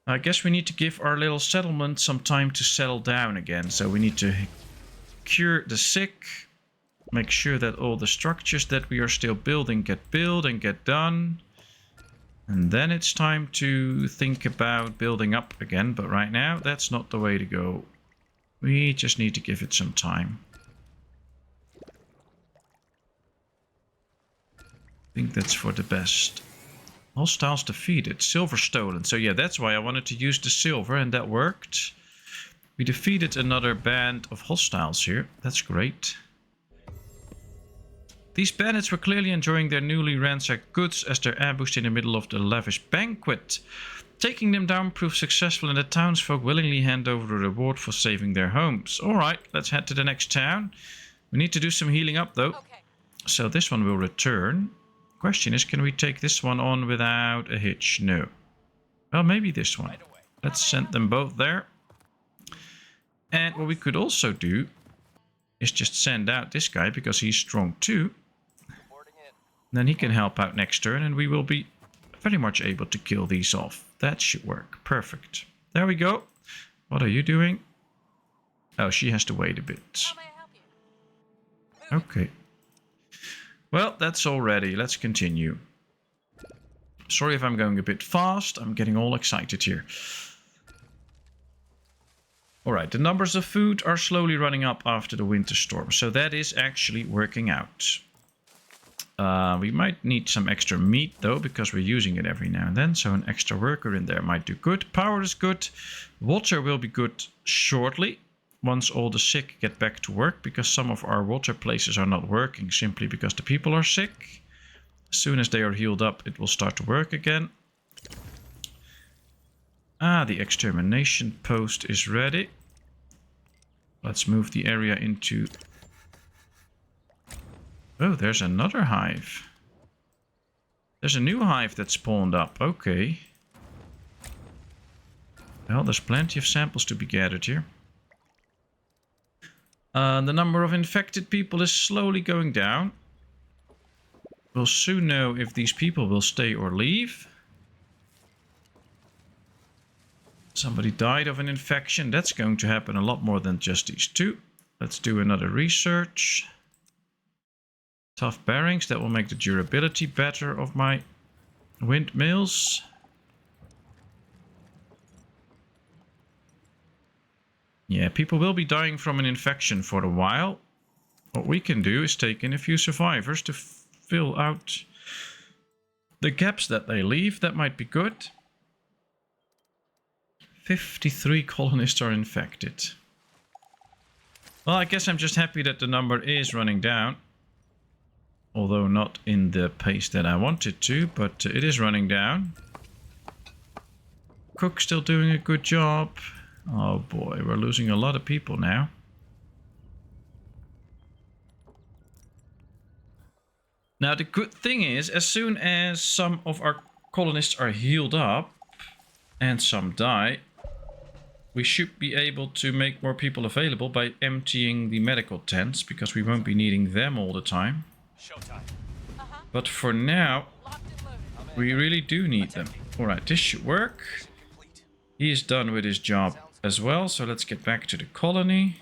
I guess we need to give our little settlement some time to settle down again. So we need to cure the sick. Make sure that all the structures that we are still building get built and get done. And then it's time to think about building up again. But right now, that's not the way to go. We just need to give it some time. I think that's for the best. Hostiles defeated. Silver stolen. So yeah, that's why I wanted to use the silver and that worked. We defeated another band of hostiles here. That's great. These bandits were clearly enjoying their newly ransacked goods as they're ambushed in the middle of the lavish banquet. Taking them down proved successful and the townsfolk willingly hand over the reward for saving their homes. Alright, let's head to the next town. We need to do some healing up though. Okay. So this one will return. Question is, can we take this one on without a hitch? No. Well, maybe this one. Let's send them both there. And what we could also do is just send out this guy because he's strong too. Then he can help out next turn and we will be very much able to kill these off. That should work. Perfect. There we go. What are you doing? Oh, she has to wait a bit. How may I help you? Okay. Well, that's all ready. Let's continue. Sorry if I'm going a bit fast. I'm getting all excited here. Alright, the numbers of food are slowly running up after the winter storm. So that is actually working out. We might need some extra meat though, because we're using it every now and then. So an extra worker in there might do good. Power is good. Water will be good shortly. Once all the sick get back to work, because some of our water places are not working simply because the people are sick. As soon as they are healed up, it will start to work again. Ah, the extermination post is ready. Let's move the area into... Oh, there's another hive. There's a new hive that spawned up. Okay. Well, there's plenty of samples to be gathered here. The number of infected people is slowly going down. We'll soon know if these people will stay or leave. Somebody died of an infection. That's going to happen a lot more than just these two. Let's do another research. Tough bearings. That will make the durability better of my windmills. Yeah, people will be dying from an infection for a while. What we can do is take in a few survivors to fill out the gaps that they leave. That might be good. 53 colonists are infected. Well, I guess I'm just happy that the number is running down. Although not in the pace that I wanted to, but it is running down. Cook's still doing a good job. Oh boy, we're losing a lot of people now. Now the good thing is, as soon as some of our colonists are healed up, and some die, we should be able to make more people available by emptying the medical tents, because we won't be needing them all the time. Showtime. But for now, Locked and loaded. we really do need them. Alright, this should work. He is done with his job as well, so let's get back to the colony.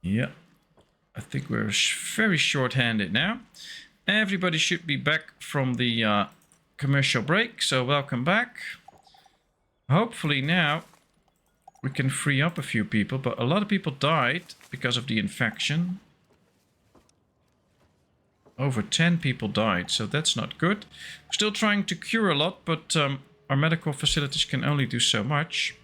Yeah. I think we're very short-handed now. Everybody should be back from the commercial break, so welcome back. Hopefully now we can free up a few people, but a lot of people died because of the infection. Over 10 people died, so that's not good. Still trying to cure a lot, but our medical facilities can only do so much.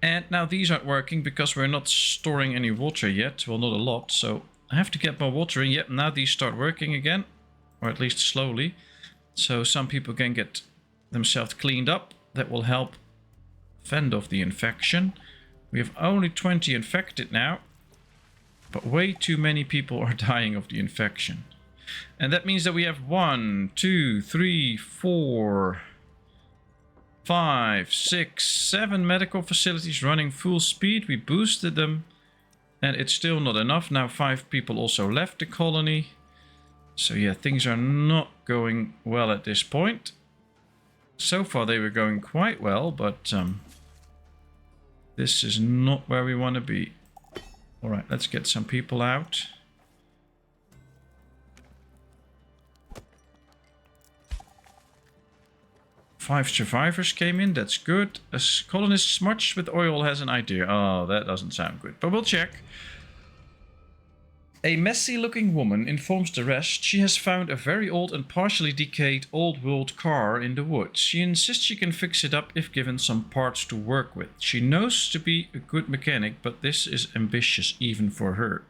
And now these aren't working because we're not storing any water yet. Well, not a lot, so I have to get more water in. Yep, now these start working again, or at least slowly. So some people can get themselves cleaned up. That will help fend off the infection. We have only 20 infected now, but way too many people are dying of the infection. And that means that we have 1, 2, 3, 4, 5, 6, 7 medical facilities running full speed. We boosted them and it's still not enough. Now 5 people also left the colony. So yeah, things are not going well at this point. So far they were going quite well, but this is not where we want to be. Alright, let's get some people out. Five survivors came in, that's good. A colonist smudged with oil has an idea. Oh, that doesn't sound good, but we'll check. A messy-looking woman informs the rest she has found a very old and partially decayed old-world car in the woods. She insists she can fix it up if given some parts to work with. She knows to be a good mechanic, but this is ambitious even for her.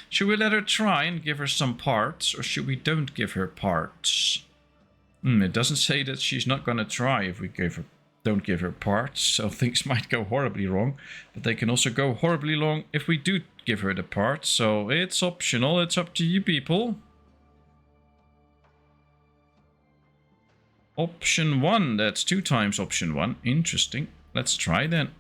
Should we let her try and give her some parts, or should we don't give her parts? It doesn't say that she's not going to try if we don't give her parts, so things might go horribly wrong, but they can also go horribly wrong if we do give her the parts, so it's optional, it's up to you people. Option 1, that's 2 times option 1, interesting. Let's try then.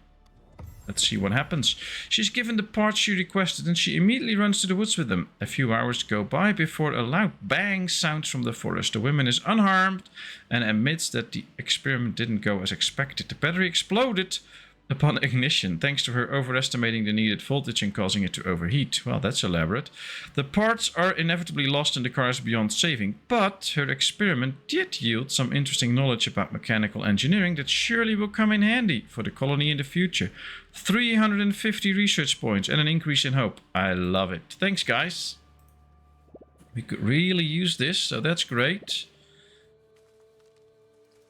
Let's see what happens. She's given the parts she requested and she immediately runs to the woods with them. A few hours go by before a loud bang sounds from the forest. The woman is unharmed and admits that the experiment didn't go as expected. The battery exploded upon ignition, thanks to her overestimating the needed voltage and causing it to overheat. Well, that's elaborate. The parts are inevitably lost and the car is beyond saving, but her experiment did yield some interesting knowledge about mechanical engineering that surely will come in handy for the colony in the future. 350 research points and an increase in hope. I love it. Thanks, guys. We could really use this, so that's great.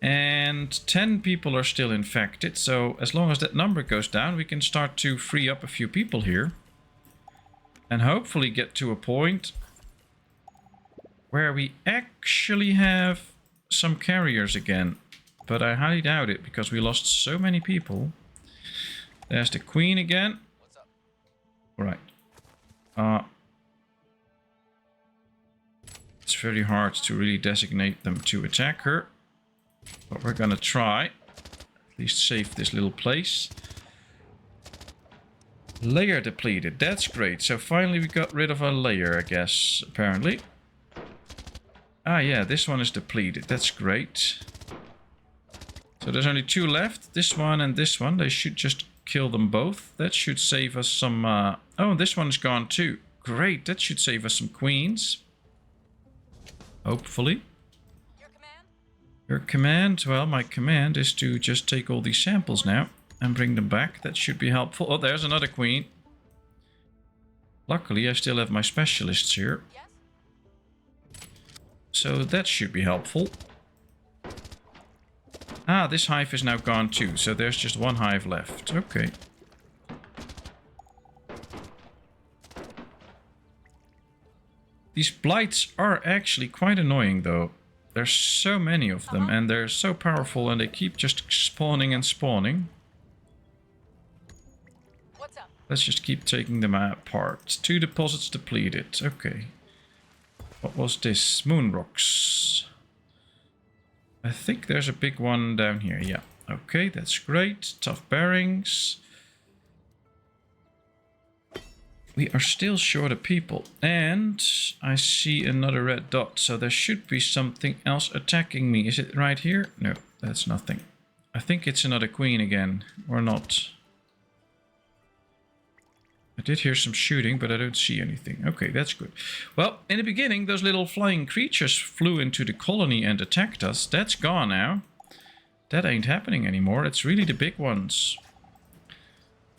And 10 people are still infected, so as long as that number goes down, we can start to free up a few people here. And hopefully get to a point where we actually have some carriers again. But I highly doubt it, because we lost so many people. There's the queen again. What's up? Right. It's very hard to really designate them to attack her. But we're gonna try. At least save this little place. Layer depleted. That's great. So finally we got rid of our layer, I guess, apparently. Ah, yeah, this one is depleted. That's great. So there's only 2 left. This one and this one. They should just kill them both. That should save us some... Oh, this one's gone too. Great. That should save us some queens. Hopefully. Your command? Well, my command is to just take all these samples now and bring them back. That should be helpful. Oh, there's another queen. Luckily, I still have my specialists here. So that should be helpful. Ah, this hive is now gone too. So there's just 1 hive left. Okay. These blights are actually quite annoying though. There's so many of them and they're so powerful and they keep just spawning and spawning. What's up? Let's just keep taking them apart. 2 deposits depleted. Okay. What was this? Moon rocks. I think there's a big one down here. Yeah. Okay, that's great. Tough bearings. We are still short of people. And I see another red dot. So there should be something else attacking me. Is it right here? No, that's nothing. I think it's another queen again. Or not. I did hear some shooting, but I don't see anything. Okay, that's good. Well, in the beginning, those little flying creatures flew into the colony and attacked us. That's gone now. That ain't happening anymore. It's really the big ones.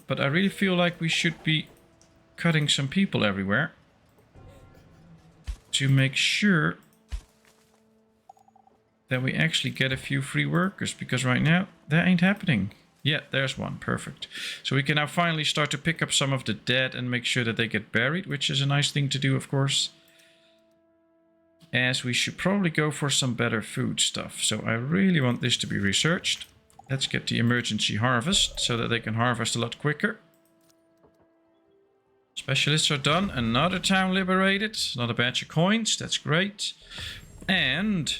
But I really feel like we should be cutting some people everywhere to make sure that we actually get a few free workers, because right now that ain't happening. Yeah, there's one. Perfect. So we can now finally start to pick up some of the dead and make sure that they get buried, which is a nice thing to do, of course. As we should probably go for some better food stuff. So I really want this to be researched. Let's get the emergency harvest so that they can harvest a lot quicker. Specialists are done. Another town liberated. Another batch of coins. That's great. And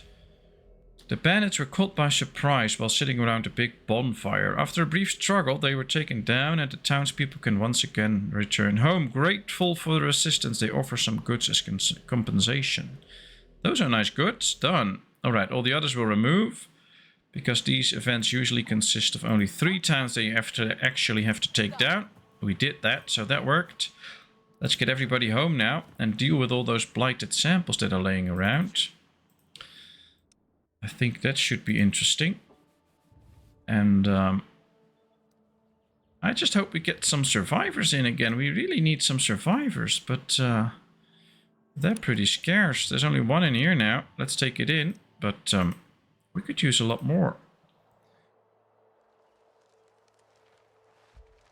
the bandits were caught by surprise while sitting around a big bonfire. After a brief struggle, they were taken down and the townspeople can once again return home. Grateful for their assistance, they offer some goods as compensation. Those are nice goods. Done. Alright, all the others will remove, because these events usually consist of only 3 towns that you actually have to take down. We did that, so that worked. Let's get everybody home now and deal with all those blighted samples that are laying around. I think that should be interesting. And I just hope we get some survivors in again. We really need some survivors, but they're pretty scarce. There's only 1 in here now. Let's take it in, but we could use a lot more.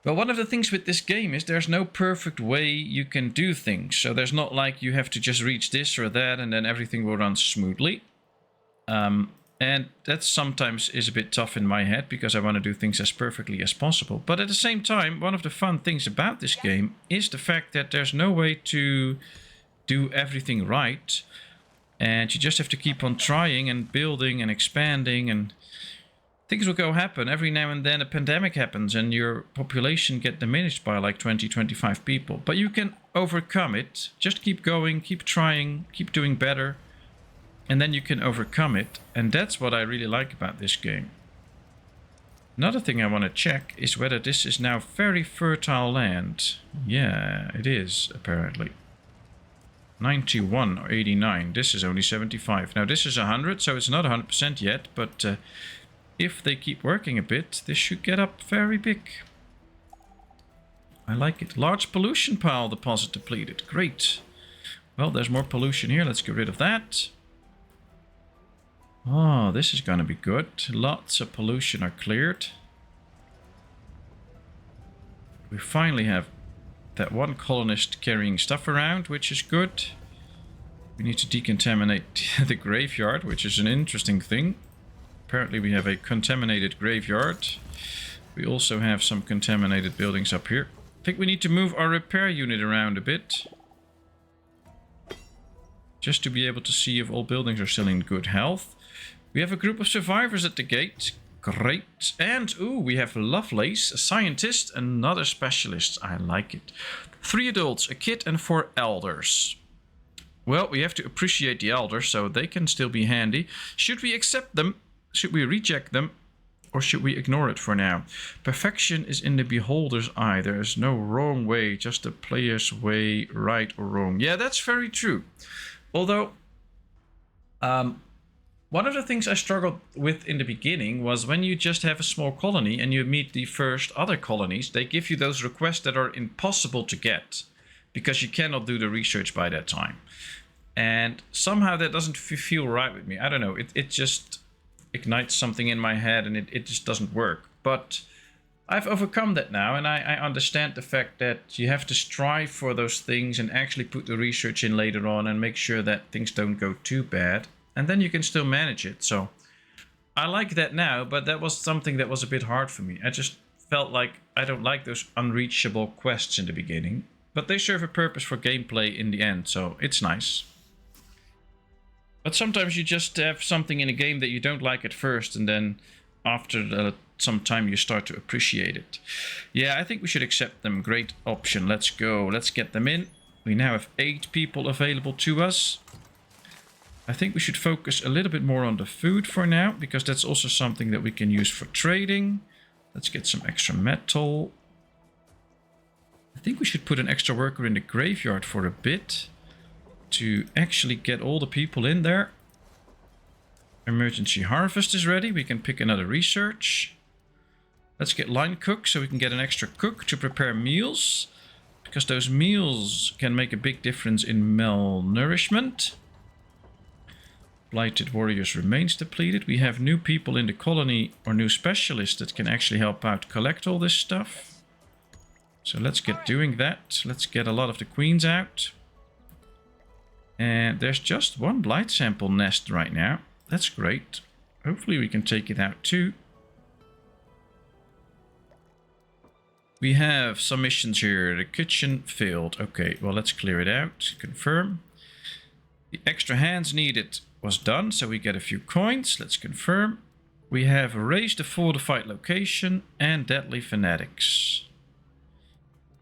Well, one of the things with this game is there's no perfect way you can do things. So there's not like you have to just reach this or that and then everything will run smoothly. And that sometimes is a bit tough in my head because I want to do things as perfectly as possible. But at the same time, one of the fun things about this game is the fact that there's no way to do everything right. And you just have to keep on trying and building and expanding, and things will go happen. Every now and then a pandemic happens and your population get diminished by like 20-25 people. But you can overcome it. Just keep going, keep trying, keep doing better. And then you can overcome it. And that's what I really like about this game. Another thing I want to check is whether this is now very fertile land. Yeah, it is, apparently. 91 or 89. This is only 75. Now this is 100, so it's not 100% yet. But if they keep working a bit, this should get up very big. I like it. Large pollution pile deposit depleted. Great. Well, there's more pollution here. Let's get rid of that. Oh, this is going to be good. Lots of pollution are cleared. We finally have that one colonist carrying stuff around, which is good. We need to decontaminate the graveyard, which is an interesting thing. Apparently we have a contaminated graveyard. We also have some contaminated buildings up here. I think we need to move our repair unit around a bit, just to be able to see if all buildings are still in good health. We have a group of survivors at the gate. Great. And, ooh, we have Lovelace, a scientist, and another specialist. I like it. 3 adults, a kid, and 4 elders. Well, we have to appreciate the elders, so they can still be handy. Should we accept them? Should we reject them? Or should we ignore it for now? Perfection is in the beholder's eye. There is no wrong way, just the player's way, right or wrong. Yeah, that's very true. Although, one of the things I struggled with in the beginning was when you just have a small colony and you meet the first other colonies, they give you those requests that are impossible to get because you cannot do the research by that time. And somehow that doesn't feel right with me. I don't know. It just ignites something in my head and it just doesn't work. But I've overcome that now, and I understand the fact that you have to strive for those things and actually put the research in later on and make sure that things don't go too bad. And then you can still manage it. So I like that now, but that was something that was a bit hard for me. I just felt like I don't like those unreachable quests in the beginning. But they serve a purpose for gameplay in the end, so it's nice. But sometimes you just have something in a game that you don't like at first, and then after some time you start to appreciate it. Yeah, I think we should accept them. Great option. Let's go. Let's get them in. We now have 8 people available to us. I think we should focus a little bit more on the food for now, because that's also something that we can use for trading. Let's get some extra metal. I think we should put an extra worker in the graveyard for a bit to actually get all the people in there. Emergency harvest is ready. We can pick another research. Let's get line cook so we can get an extra cook to prepare meals, because those meals can make a big difference in malnourishment. Blighted warriors remains depleted. We have new people in the colony, or new specialists that can actually help out collect all this stuff. So let's get doing that. Let's get a lot of the queens out. And there's just one blight sample nest right now. That's great. Hopefully we can take it out too. We have some missions here. The kitchen failed. Okay, well, let's clear it out. Confirm. The extra hands needed was done, so we get a few coins. Let's confirm. We have raised the fortified location and deadly fanatics.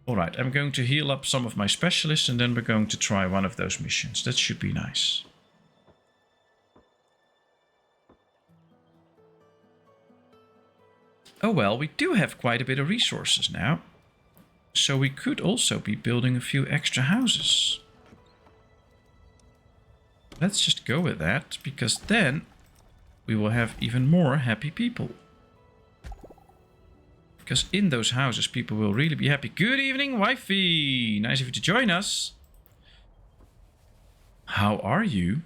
Alright, I'm going to heal up some of my specialists and then we're going to try one of those missions. That should be nice. Oh well, we do have quite a bit of resources now. So we could also be building a few extra houses. Let's just go with that, because then we will have even more happy people. Because in those houses, people will really be happy. Good evening, wifey. Nice of you to join us. How are you?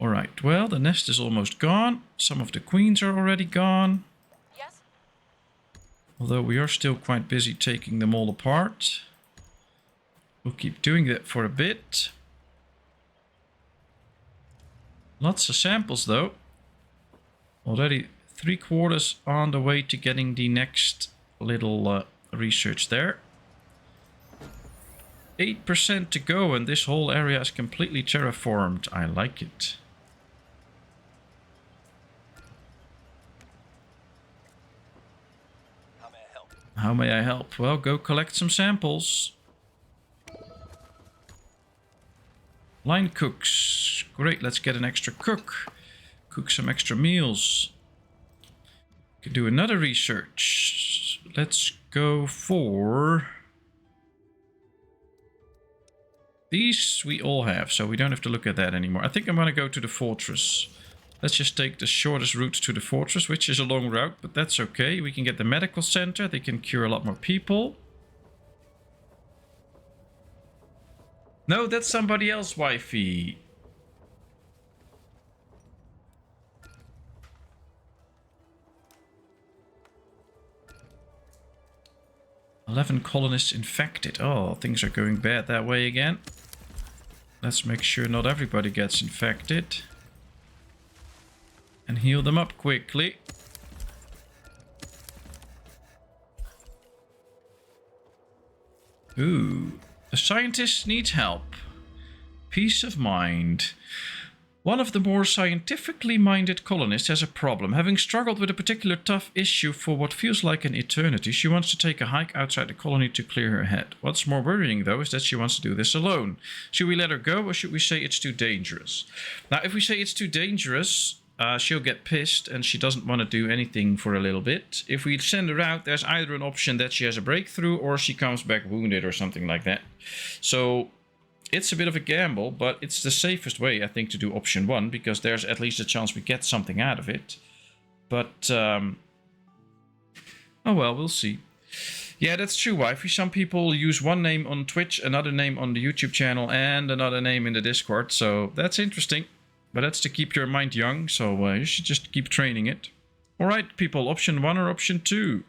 Alright, well, the nest is almost gone. Some of the queens are already gone. Yes? Although we are still quite busy taking them all apart. We'll keep doing that for a bit. Lots of samples, though. Already 3/4 on the way to getting the next little research there. 8% to go and this whole area is completely terraformed. I like it. How may I help? How may I help? Well, go collect some samples. Line cooks. Great, let's get an extra cook. Cook some extra meals. Can do another research. Let's go for... These we all have, so we don't have to look at that anymore. I think I'm going to go to the fortress. Let's just take the shortest route to the fortress, which is a long route, but that's okay. We can get the medical center. They can cure a lot more people. No, that's somebody else, wifey. "11 colonists infected." Oh, things are going bad that way again. Let's make sure not everybody gets infected. And heal them up quickly. Ooh. The scientist needs help. Peace of mind. One of the more scientifically minded colonists has a problem. Having struggled with a particular tough issue for what feels like an eternity, she wants to take a hike outside the colony to clear her head. What's more worrying, though, is that she wants to do this alone. Should we let her go, or should we say it's too dangerous? Now, if we say it's too dangerous, she'll get pissed and she doesn't want to do anything for a little bit. If we send her out, there's either an option that she has a breakthrough or she comes back wounded or something like that. So it's a bit of a gamble, but it's the safest way, I think, to do option 1, because there's at least a chance we get something out of it. But, oh well, we'll see. Yeah, that's true, wifey. Some people use one name on Twitch, another name on the YouTube channel, and another name in the Discord, so that's interesting. But that's to keep your mind young, so you should just keep training it. Alright, people, option 1 or option 2?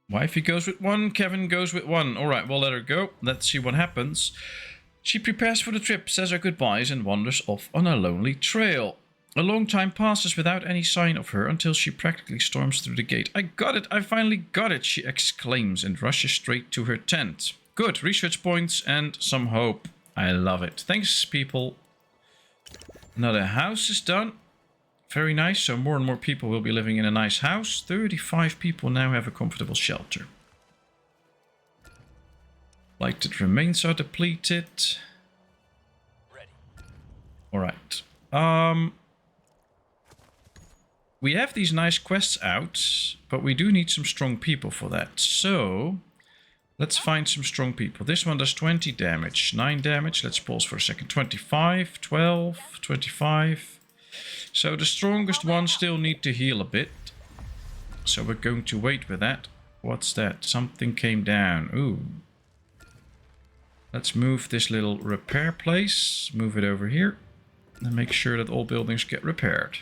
Wifey goes with 1, Kevin goes with 1. Alright, we'll let her go. Let's see what happens. She prepares for the trip, says her goodbyes, and wanders off on a lonely trail. A long time passes without any sign of her until she practically storms through the gate. I got it! I finally got it! She exclaims and rushes straight to her tent. Good, research points and some hope. I love it. Thanks, people. Another house is done. Very nice, so more and more people will be living in a nice house. 35 people now have a comfortable shelter. Blighted remains are depleted. Ready. Alright. We have these nice quests out, but we do need some strong people for that. So, let's find some strong people. This one does 20 damage, 9 damage. Let's pause for a second. 25, 12, 25. So the strongest ones still need to heal a bit. So we're going to wait with that. What's that? Something came down. Ooh. Let's move this little repair place. Move it over here. And make sure that all buildings get repaired.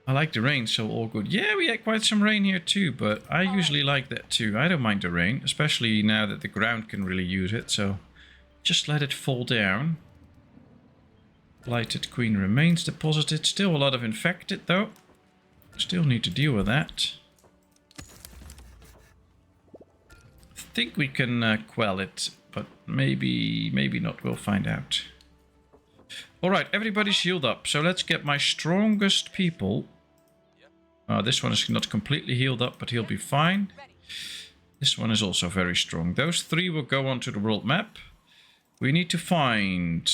I like the rain, so all good. Yeah, we had quite some rain here too, but I usually like that too. I don't mind the rain, especially now that the ground can really use it, so just let it fall down. Blighted Queen remains deposited. Still a lot of infected though. Still need to deal with that. I think we can quell it, but maybe not. We'll find out. Alright, everybody's healed up, so let's get my strongest people. This one is not completely healed up, but he'll be fine. This one is also very strong. Those three will go onto the world map. We need to find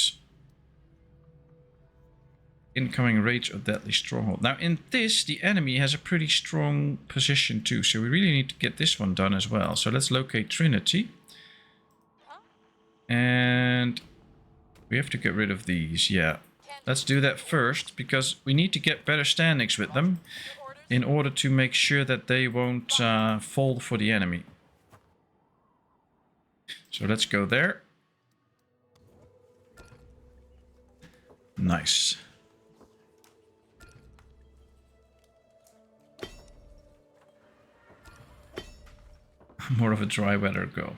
incoming rage of deadly stronghold. Now in this, the enemy has a pretty strong position too, so we really need to get this one done as well. So let's locate Trinity. And we have to get rid of these, yeah. Let's do that first, because we need to get better standings with them in order to make sure that they won't fall for the enemy. So let's go there. Nice. More of a dry weather go.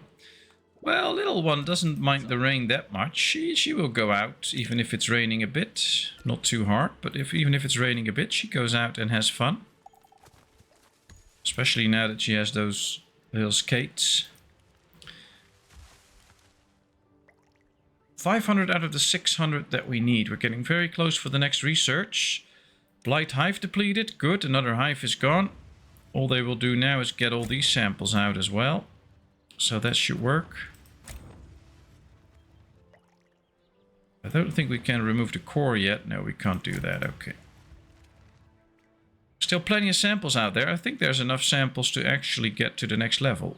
Well, little one doesn't mind the rain that much. She will go out even if it's raining a bit. Not too hard, but even if it's raining a bit, she goes out and has fun. Especially now that she has those little skates. 500 out of the 600 that we need. We're getting very close for the next research. Blight hive depleted. Good, another hive is gone. All they will do now is get all these samples out as well. So that should work. I don't think we can remove the core yet. No, we can't do that. Okay. Still plenty of samples out there. I think there's enough samples to actually get to the next level.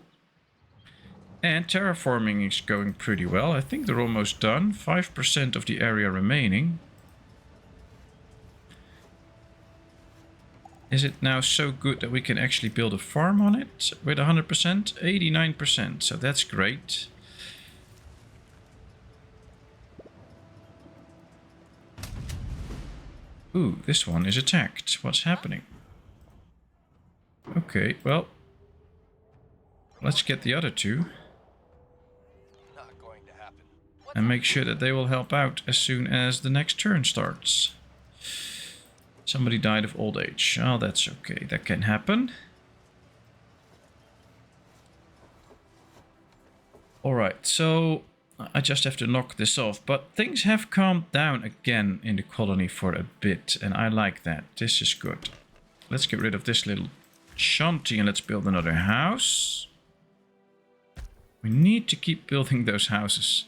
And terraforming is going pretty well. I think they're almost done. 5% of the area remaining. Is it now so good that we can actually build a farm on it with 100%? 89%, so that's great. Ooh, this one is attacked. What's happening? Okay, well, let's get the other two. Not going to happen. And make sure that they will help out as soon as the next turn starts. Somebody died of old age. Oh, that's okay. That can happen. Alright, so I just have to knock this off. But things have calmed down again in the colony for a bit. And I like that. This is good. Let's get rid of this little shanty and let's build another house. We need to keep building those houses.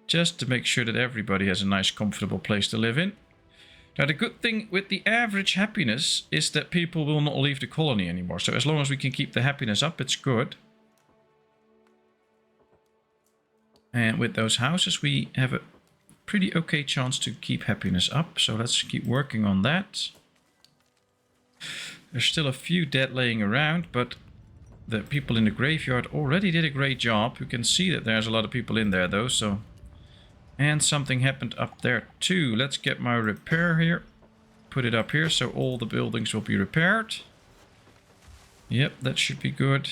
Just to make sure that everybody has a nice, comfortable place to live in. Now, the good thing with the average happiness is that people will not leave the colony anymore. So as long as we can keep the happiness up, it's good. And with those houses, we have a pretty okay chance to keep happiness up. So let's keep working on that. There's still a few dead laying around, but the people in the graveyard already did a great job. You can see that there's a lot of people in there though, so... And something happened up there too. Let's get my repair here. Put it up here so all the buildings will be repaired. Yep, that should be good.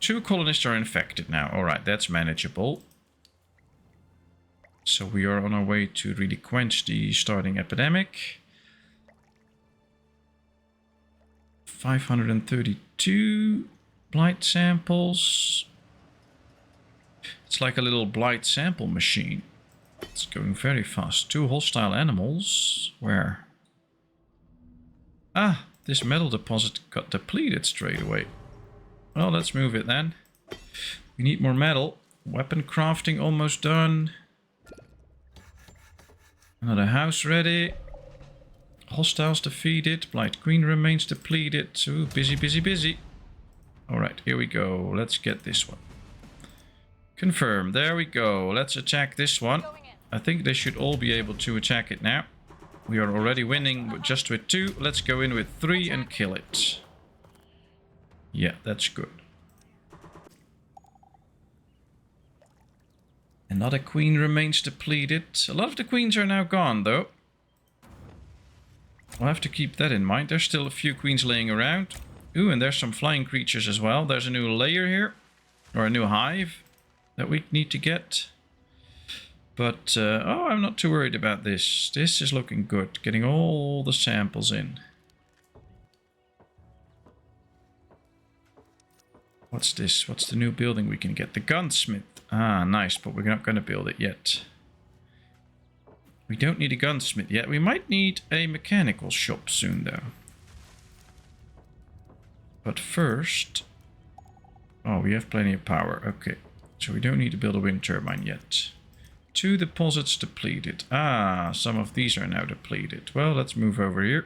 Two colonists are infected now. Alright, that's manageable. So we are on our way to really quench the starting epidemic. 532 blight samples. It's like a little blight sample machine. It's going very fast. 2 hostile animals. Where? Ah, this metal deposit got depleted straight away. Well, let's move it then. We need more metal. Weapon crafting almost done. Another house ready. Hostiles defeated. Blight Queen remains depleted. Ooh, busy, busy, busy. Alright, here we go. Let's get this one. Confirm. There we go. Let's attack this one. I think they should all be able to attack it now. We are already winning just with 2. Let's go in with 3 and kill it. Yeah, that's good. Another queen remains depleted. A lot of the queens are now gone, though. We'll have to keep that in mind. There's still a few queens laying around. Ooh, and there's some flying creatures as well. There's a new layer here. Or a new hive that we need to get. But, oh, I'm not too worried about this. This is looking good. Getting all the samples in. What's this? What's the new building we can get? The gunsmith. Ah, nice, but we're not going to build it yet. We don't need a gunsmith yet. We might need a mechanical shop soon, though. But first... Oh, we have plenty of power. Okay, so we don't need to build a wind turbine yet. 2 deposits depleted. Ah, some of these are now depleted. Well, let's move over here.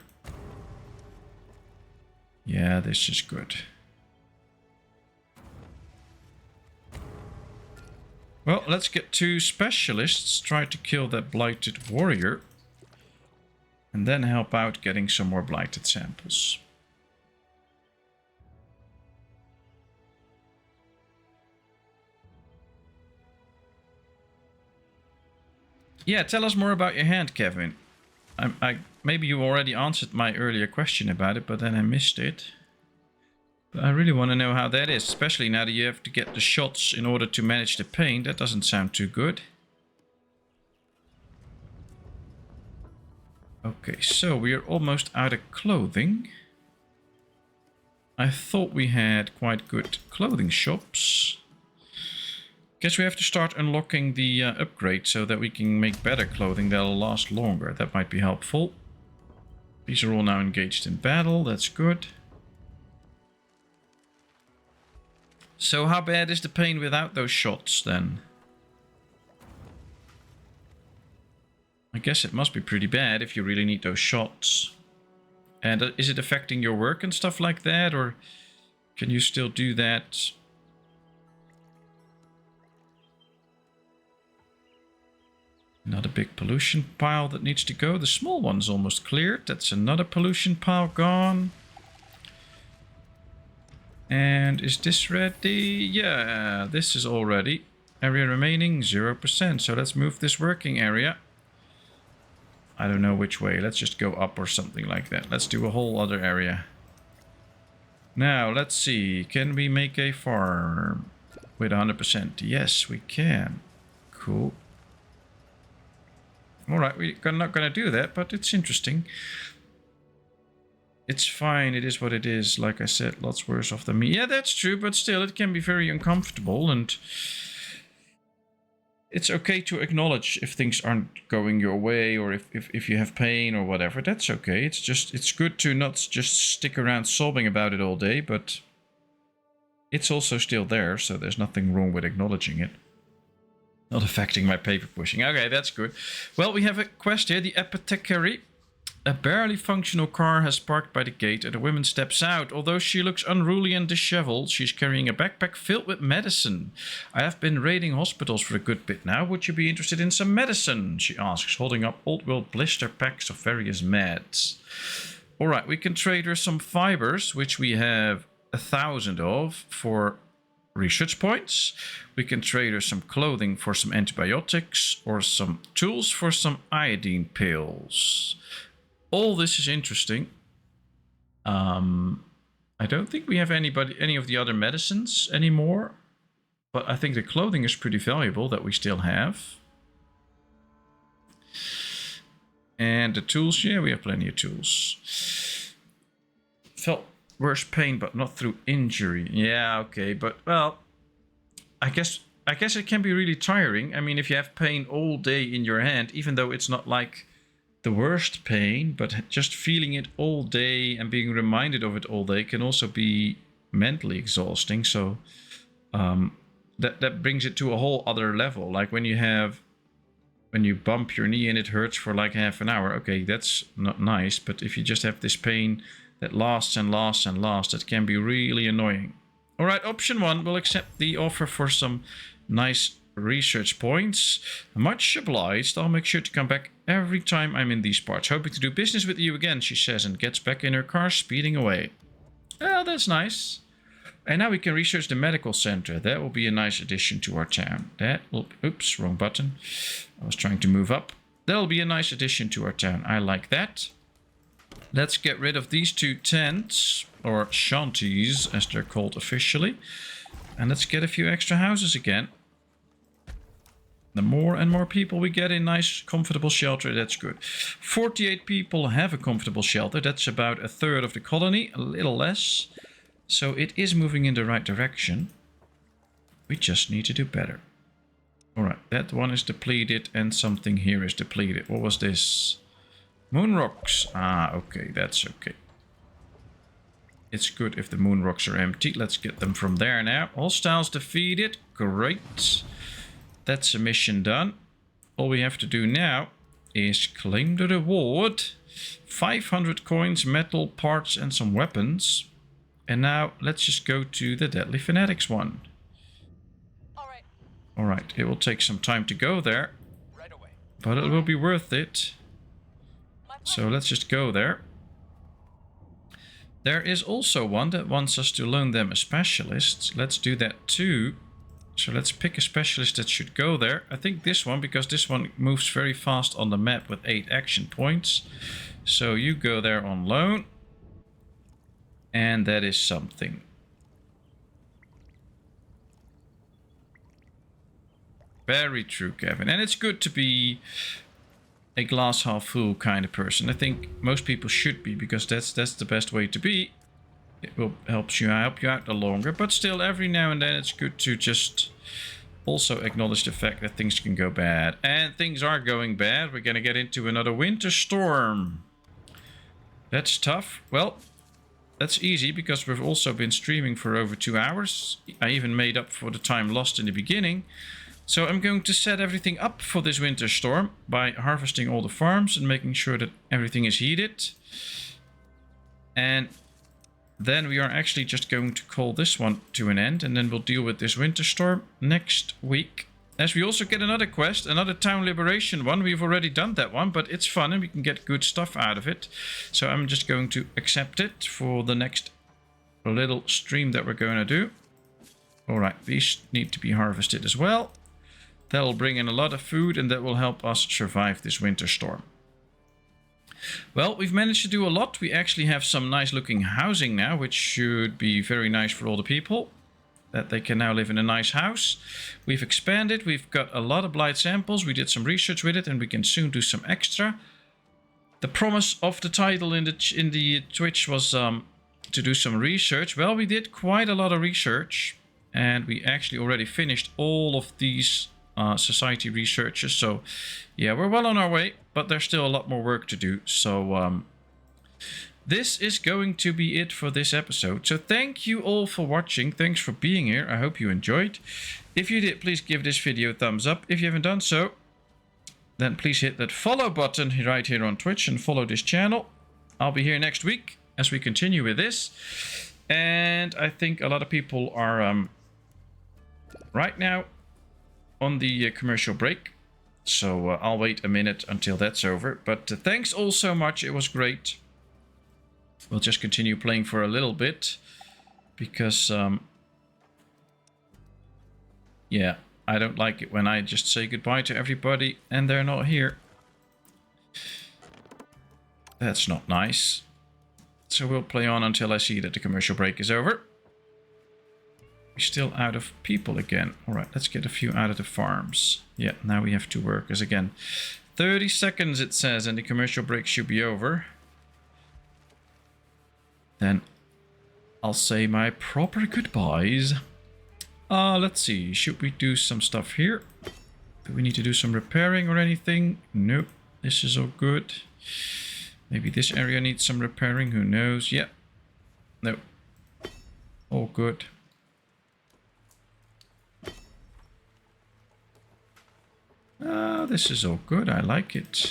Yeah, this is good. Well, let's get 2 specialists, try to kill that blighted warrior. And then help out getting some more blighted samples. Yeah, tell us more about your hand, Kevin. Maybe you already answered my earlier question about it, but then I missed it. But I really want to know how that is, especially now that you have to get the shots in order to manage the pain. That doesn't sound too good. Okay, so we are almost out of clothing. I thought we had quite good clothing shops. Guess we have to start unlocking the upgrade so that we can make better clothing that'll last longer. That might be helpful. These are all now engaged in battle. That's good. So how bad is the pain without those shots then? I guess it must be pretty bad if you really need those shots. And is it affecting your work and stuff like that? Or can you still do that? Another big pollution pile that needs to go. The small one's almost cleared. That's another pollution pile gone. And is this ready? Yeah, this is all ready. Area remaining 0%. So let's move this working area. I don't know which way. Let's just go up or something like that. Let's do a whole other area. Now, let's see. Can we make a farm with 100%? Yes, we can. Cool. Alright, we're not going to do that, but it's interesting. It's fine, it is what it is. Like I said, lots worse off than me. Yeah, that's true, but still, it can be very uncomfortable. And it's okay to acknowledge if things aren't going your way, or if you have pain or whatever. That's okay. It's good to not just stick around sobbing about it all day, but it's also still there, so there's nothing wrong with acknowledging it. Not affecting my paper pushing. Okay, that's good. Well, we have a quest here. The apothecary. A barely functional car has parked by the gate and a woman steps out. Although she looks unruly and disheveled, she's carrying a backpack filled with medicine. I have been raiding hospitals for a good bit now. Would you be interested in some medicine? She asks, holding up old-world blister packs of various meds. Alright, we can trade her some fibers, which we have 1,000 of, for research points. We can trade her some clothing for some antibiotics, or some tools for some iodine pills. All this is interesting. I don't think we have any of the other medicines anymore, but I think the clothing is pretty valuable that we still have. And the tools, yeah, we have plenty of tools. Felt worse pain, but not through injury. Yeah, okay, but well, I guess it can be really tiring. I mean, if you have pain all day in your hand, even though it's not like the worst pain, but just feeling it all day and being reminded of it all day can also be mentally exhausting. So that brings it to a whole other level. Like when you bump your knee and it hurts for like half an hour, okay, that's not nice. But if you just have this pain that lasts and lasts and lasts, that can be really annoying. All right, option 1, we'll accept the offer for some nice research points. Much obliged. I'll make sure to come back every time I'm in these parts. Hoping to do business with you again, she says, and gets back in her car, speeding away. Well, that's nice. And now we can research the medical center. That will be a nice addition to our town. That will... Oops, wrong button. I was trying to move up. That'll be a nice addition to our town. I like that. Let's get rid of these 2 tents, or shanties, as they're called officially. And let's get a few extra houses again. The more and more people we get in nice, comfortable shelter, that's good. 48 people have a comfortable shelter. That's about a third of the colony, a little less. So it is moving in the right direction. We just need to do better. Alright, that one is depleted and something here is depleted. What was this? Moon rocks. Ah, okay, that's okay. It's good if the moon rocks are empty. Let's get them from there now. Hostiles defeated. Great. That's a mission done. All we have to do now is claim the reward. 500 coins, metal, parts and some weapons. And now let's just go to the Deadly Fanatics one. Alright, it will take some time to go there. Right away. But it will be worth it. So let's just go there. There is also one that wants us to loan them a specialist. Let's do that too. So let's pick a specialist that should go there. I think this one, because this one moves very fast on the map with 8 action points. So you go there on loan. And that is something. Very true, Kevin. And it's good to be a glass half full kind of person. I think most people should be, because that's the best way to be. It will help you out the longer, but still every now and then it's good to just also acknowledge the fact that things can go bad. And things are going bad. We're going to get into another winter storm. That's tough. Well, that's easy because we've also been streaming for over 2 hours. I even made up for the time lost in the beginning. So I'm going to set everything up for this winter storm by harvesting all the farms and making sure that everything is heated. And then we are actually just going to call this one to an end, and then we'll deal with this winter storm next week. As we also get another quest, another town liberation one. We've already done that one, but it's fun and we can get good stuff out of it. So I'm just going to accept it for the next little stream that we're going to do. Alright, these need to be harvested as well. That'll bring in a lot of food and that will help us survive this winter storm. Well, we've managed to do a lot. We actually have some nice looking housing now, which should be very nice for all the people. That they can now live in a nice house. We've expanded. We've got a lot of blight samples. We did some research with it and we can soon do some extra. The promise of the title in the Twitch was to do some research. Well, we did quite a lot of research and we actually already finished all of these society researches. So yeah, we're well on our way, but there's still a lot more work to do. So this is going to be it for this episode. So thank you all for watching. Thanks for being here. I hope you enjoyed. If you did, please give this video a thumbs up. If you haven't done so, then please hit that follow button right here on Twitch and follow this channel. I'll be here next week as we continue with this. And I think a lot of people are right now on the commercial break. So I'll wait a minute until that's over. But thanks all so much. It was great. We'll just continue playing for a little bit because yeah, I don't like it when I just say goodbye to everybody and they're not here. That's not nice. So we'll play on until I see that the commercial break is over. We're still out of people again. Alright, let's get a few out of the farms. Yeah, now we have 2 workers again. 30 seconds it says and the commercial break should be over. Then I'll say my proper goodbyes. Let's see. Should we do some stuff here? Do we need to do some repairing or anything? Nope. This is all good. Maybe this area needs some repairing. Who knows? Yep. No. All good. This is all good. I like it.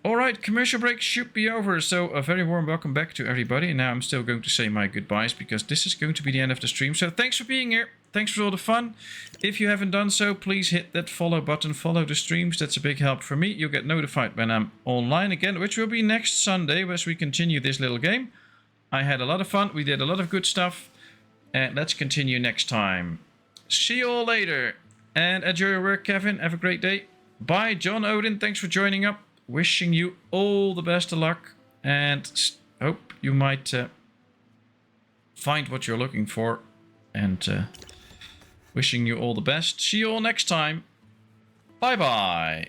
Alright, commercial break should be over. So a very warm welcome back to everybody. And now I'm still going to say my goodbyes because this is going to be the end of the stream. So thanks for being here. Thanks for all the fun. If you haven't done so, please hit that follow button. Follow the streams. That's a big help for me. You'll get notified when I'm online again, which will be next Sunday as we continue this little game. I had a lot of fun. We did a lot of good stuff. And let's continue next time. See you all later. And enjoy your work, Kevin. Have a great day. Bye, John Odin. Thanks for joining up. Wishing you all the best of luck. And hope you might find what you're looking for. And wishing you all the best. See you all next time. Bye-bye.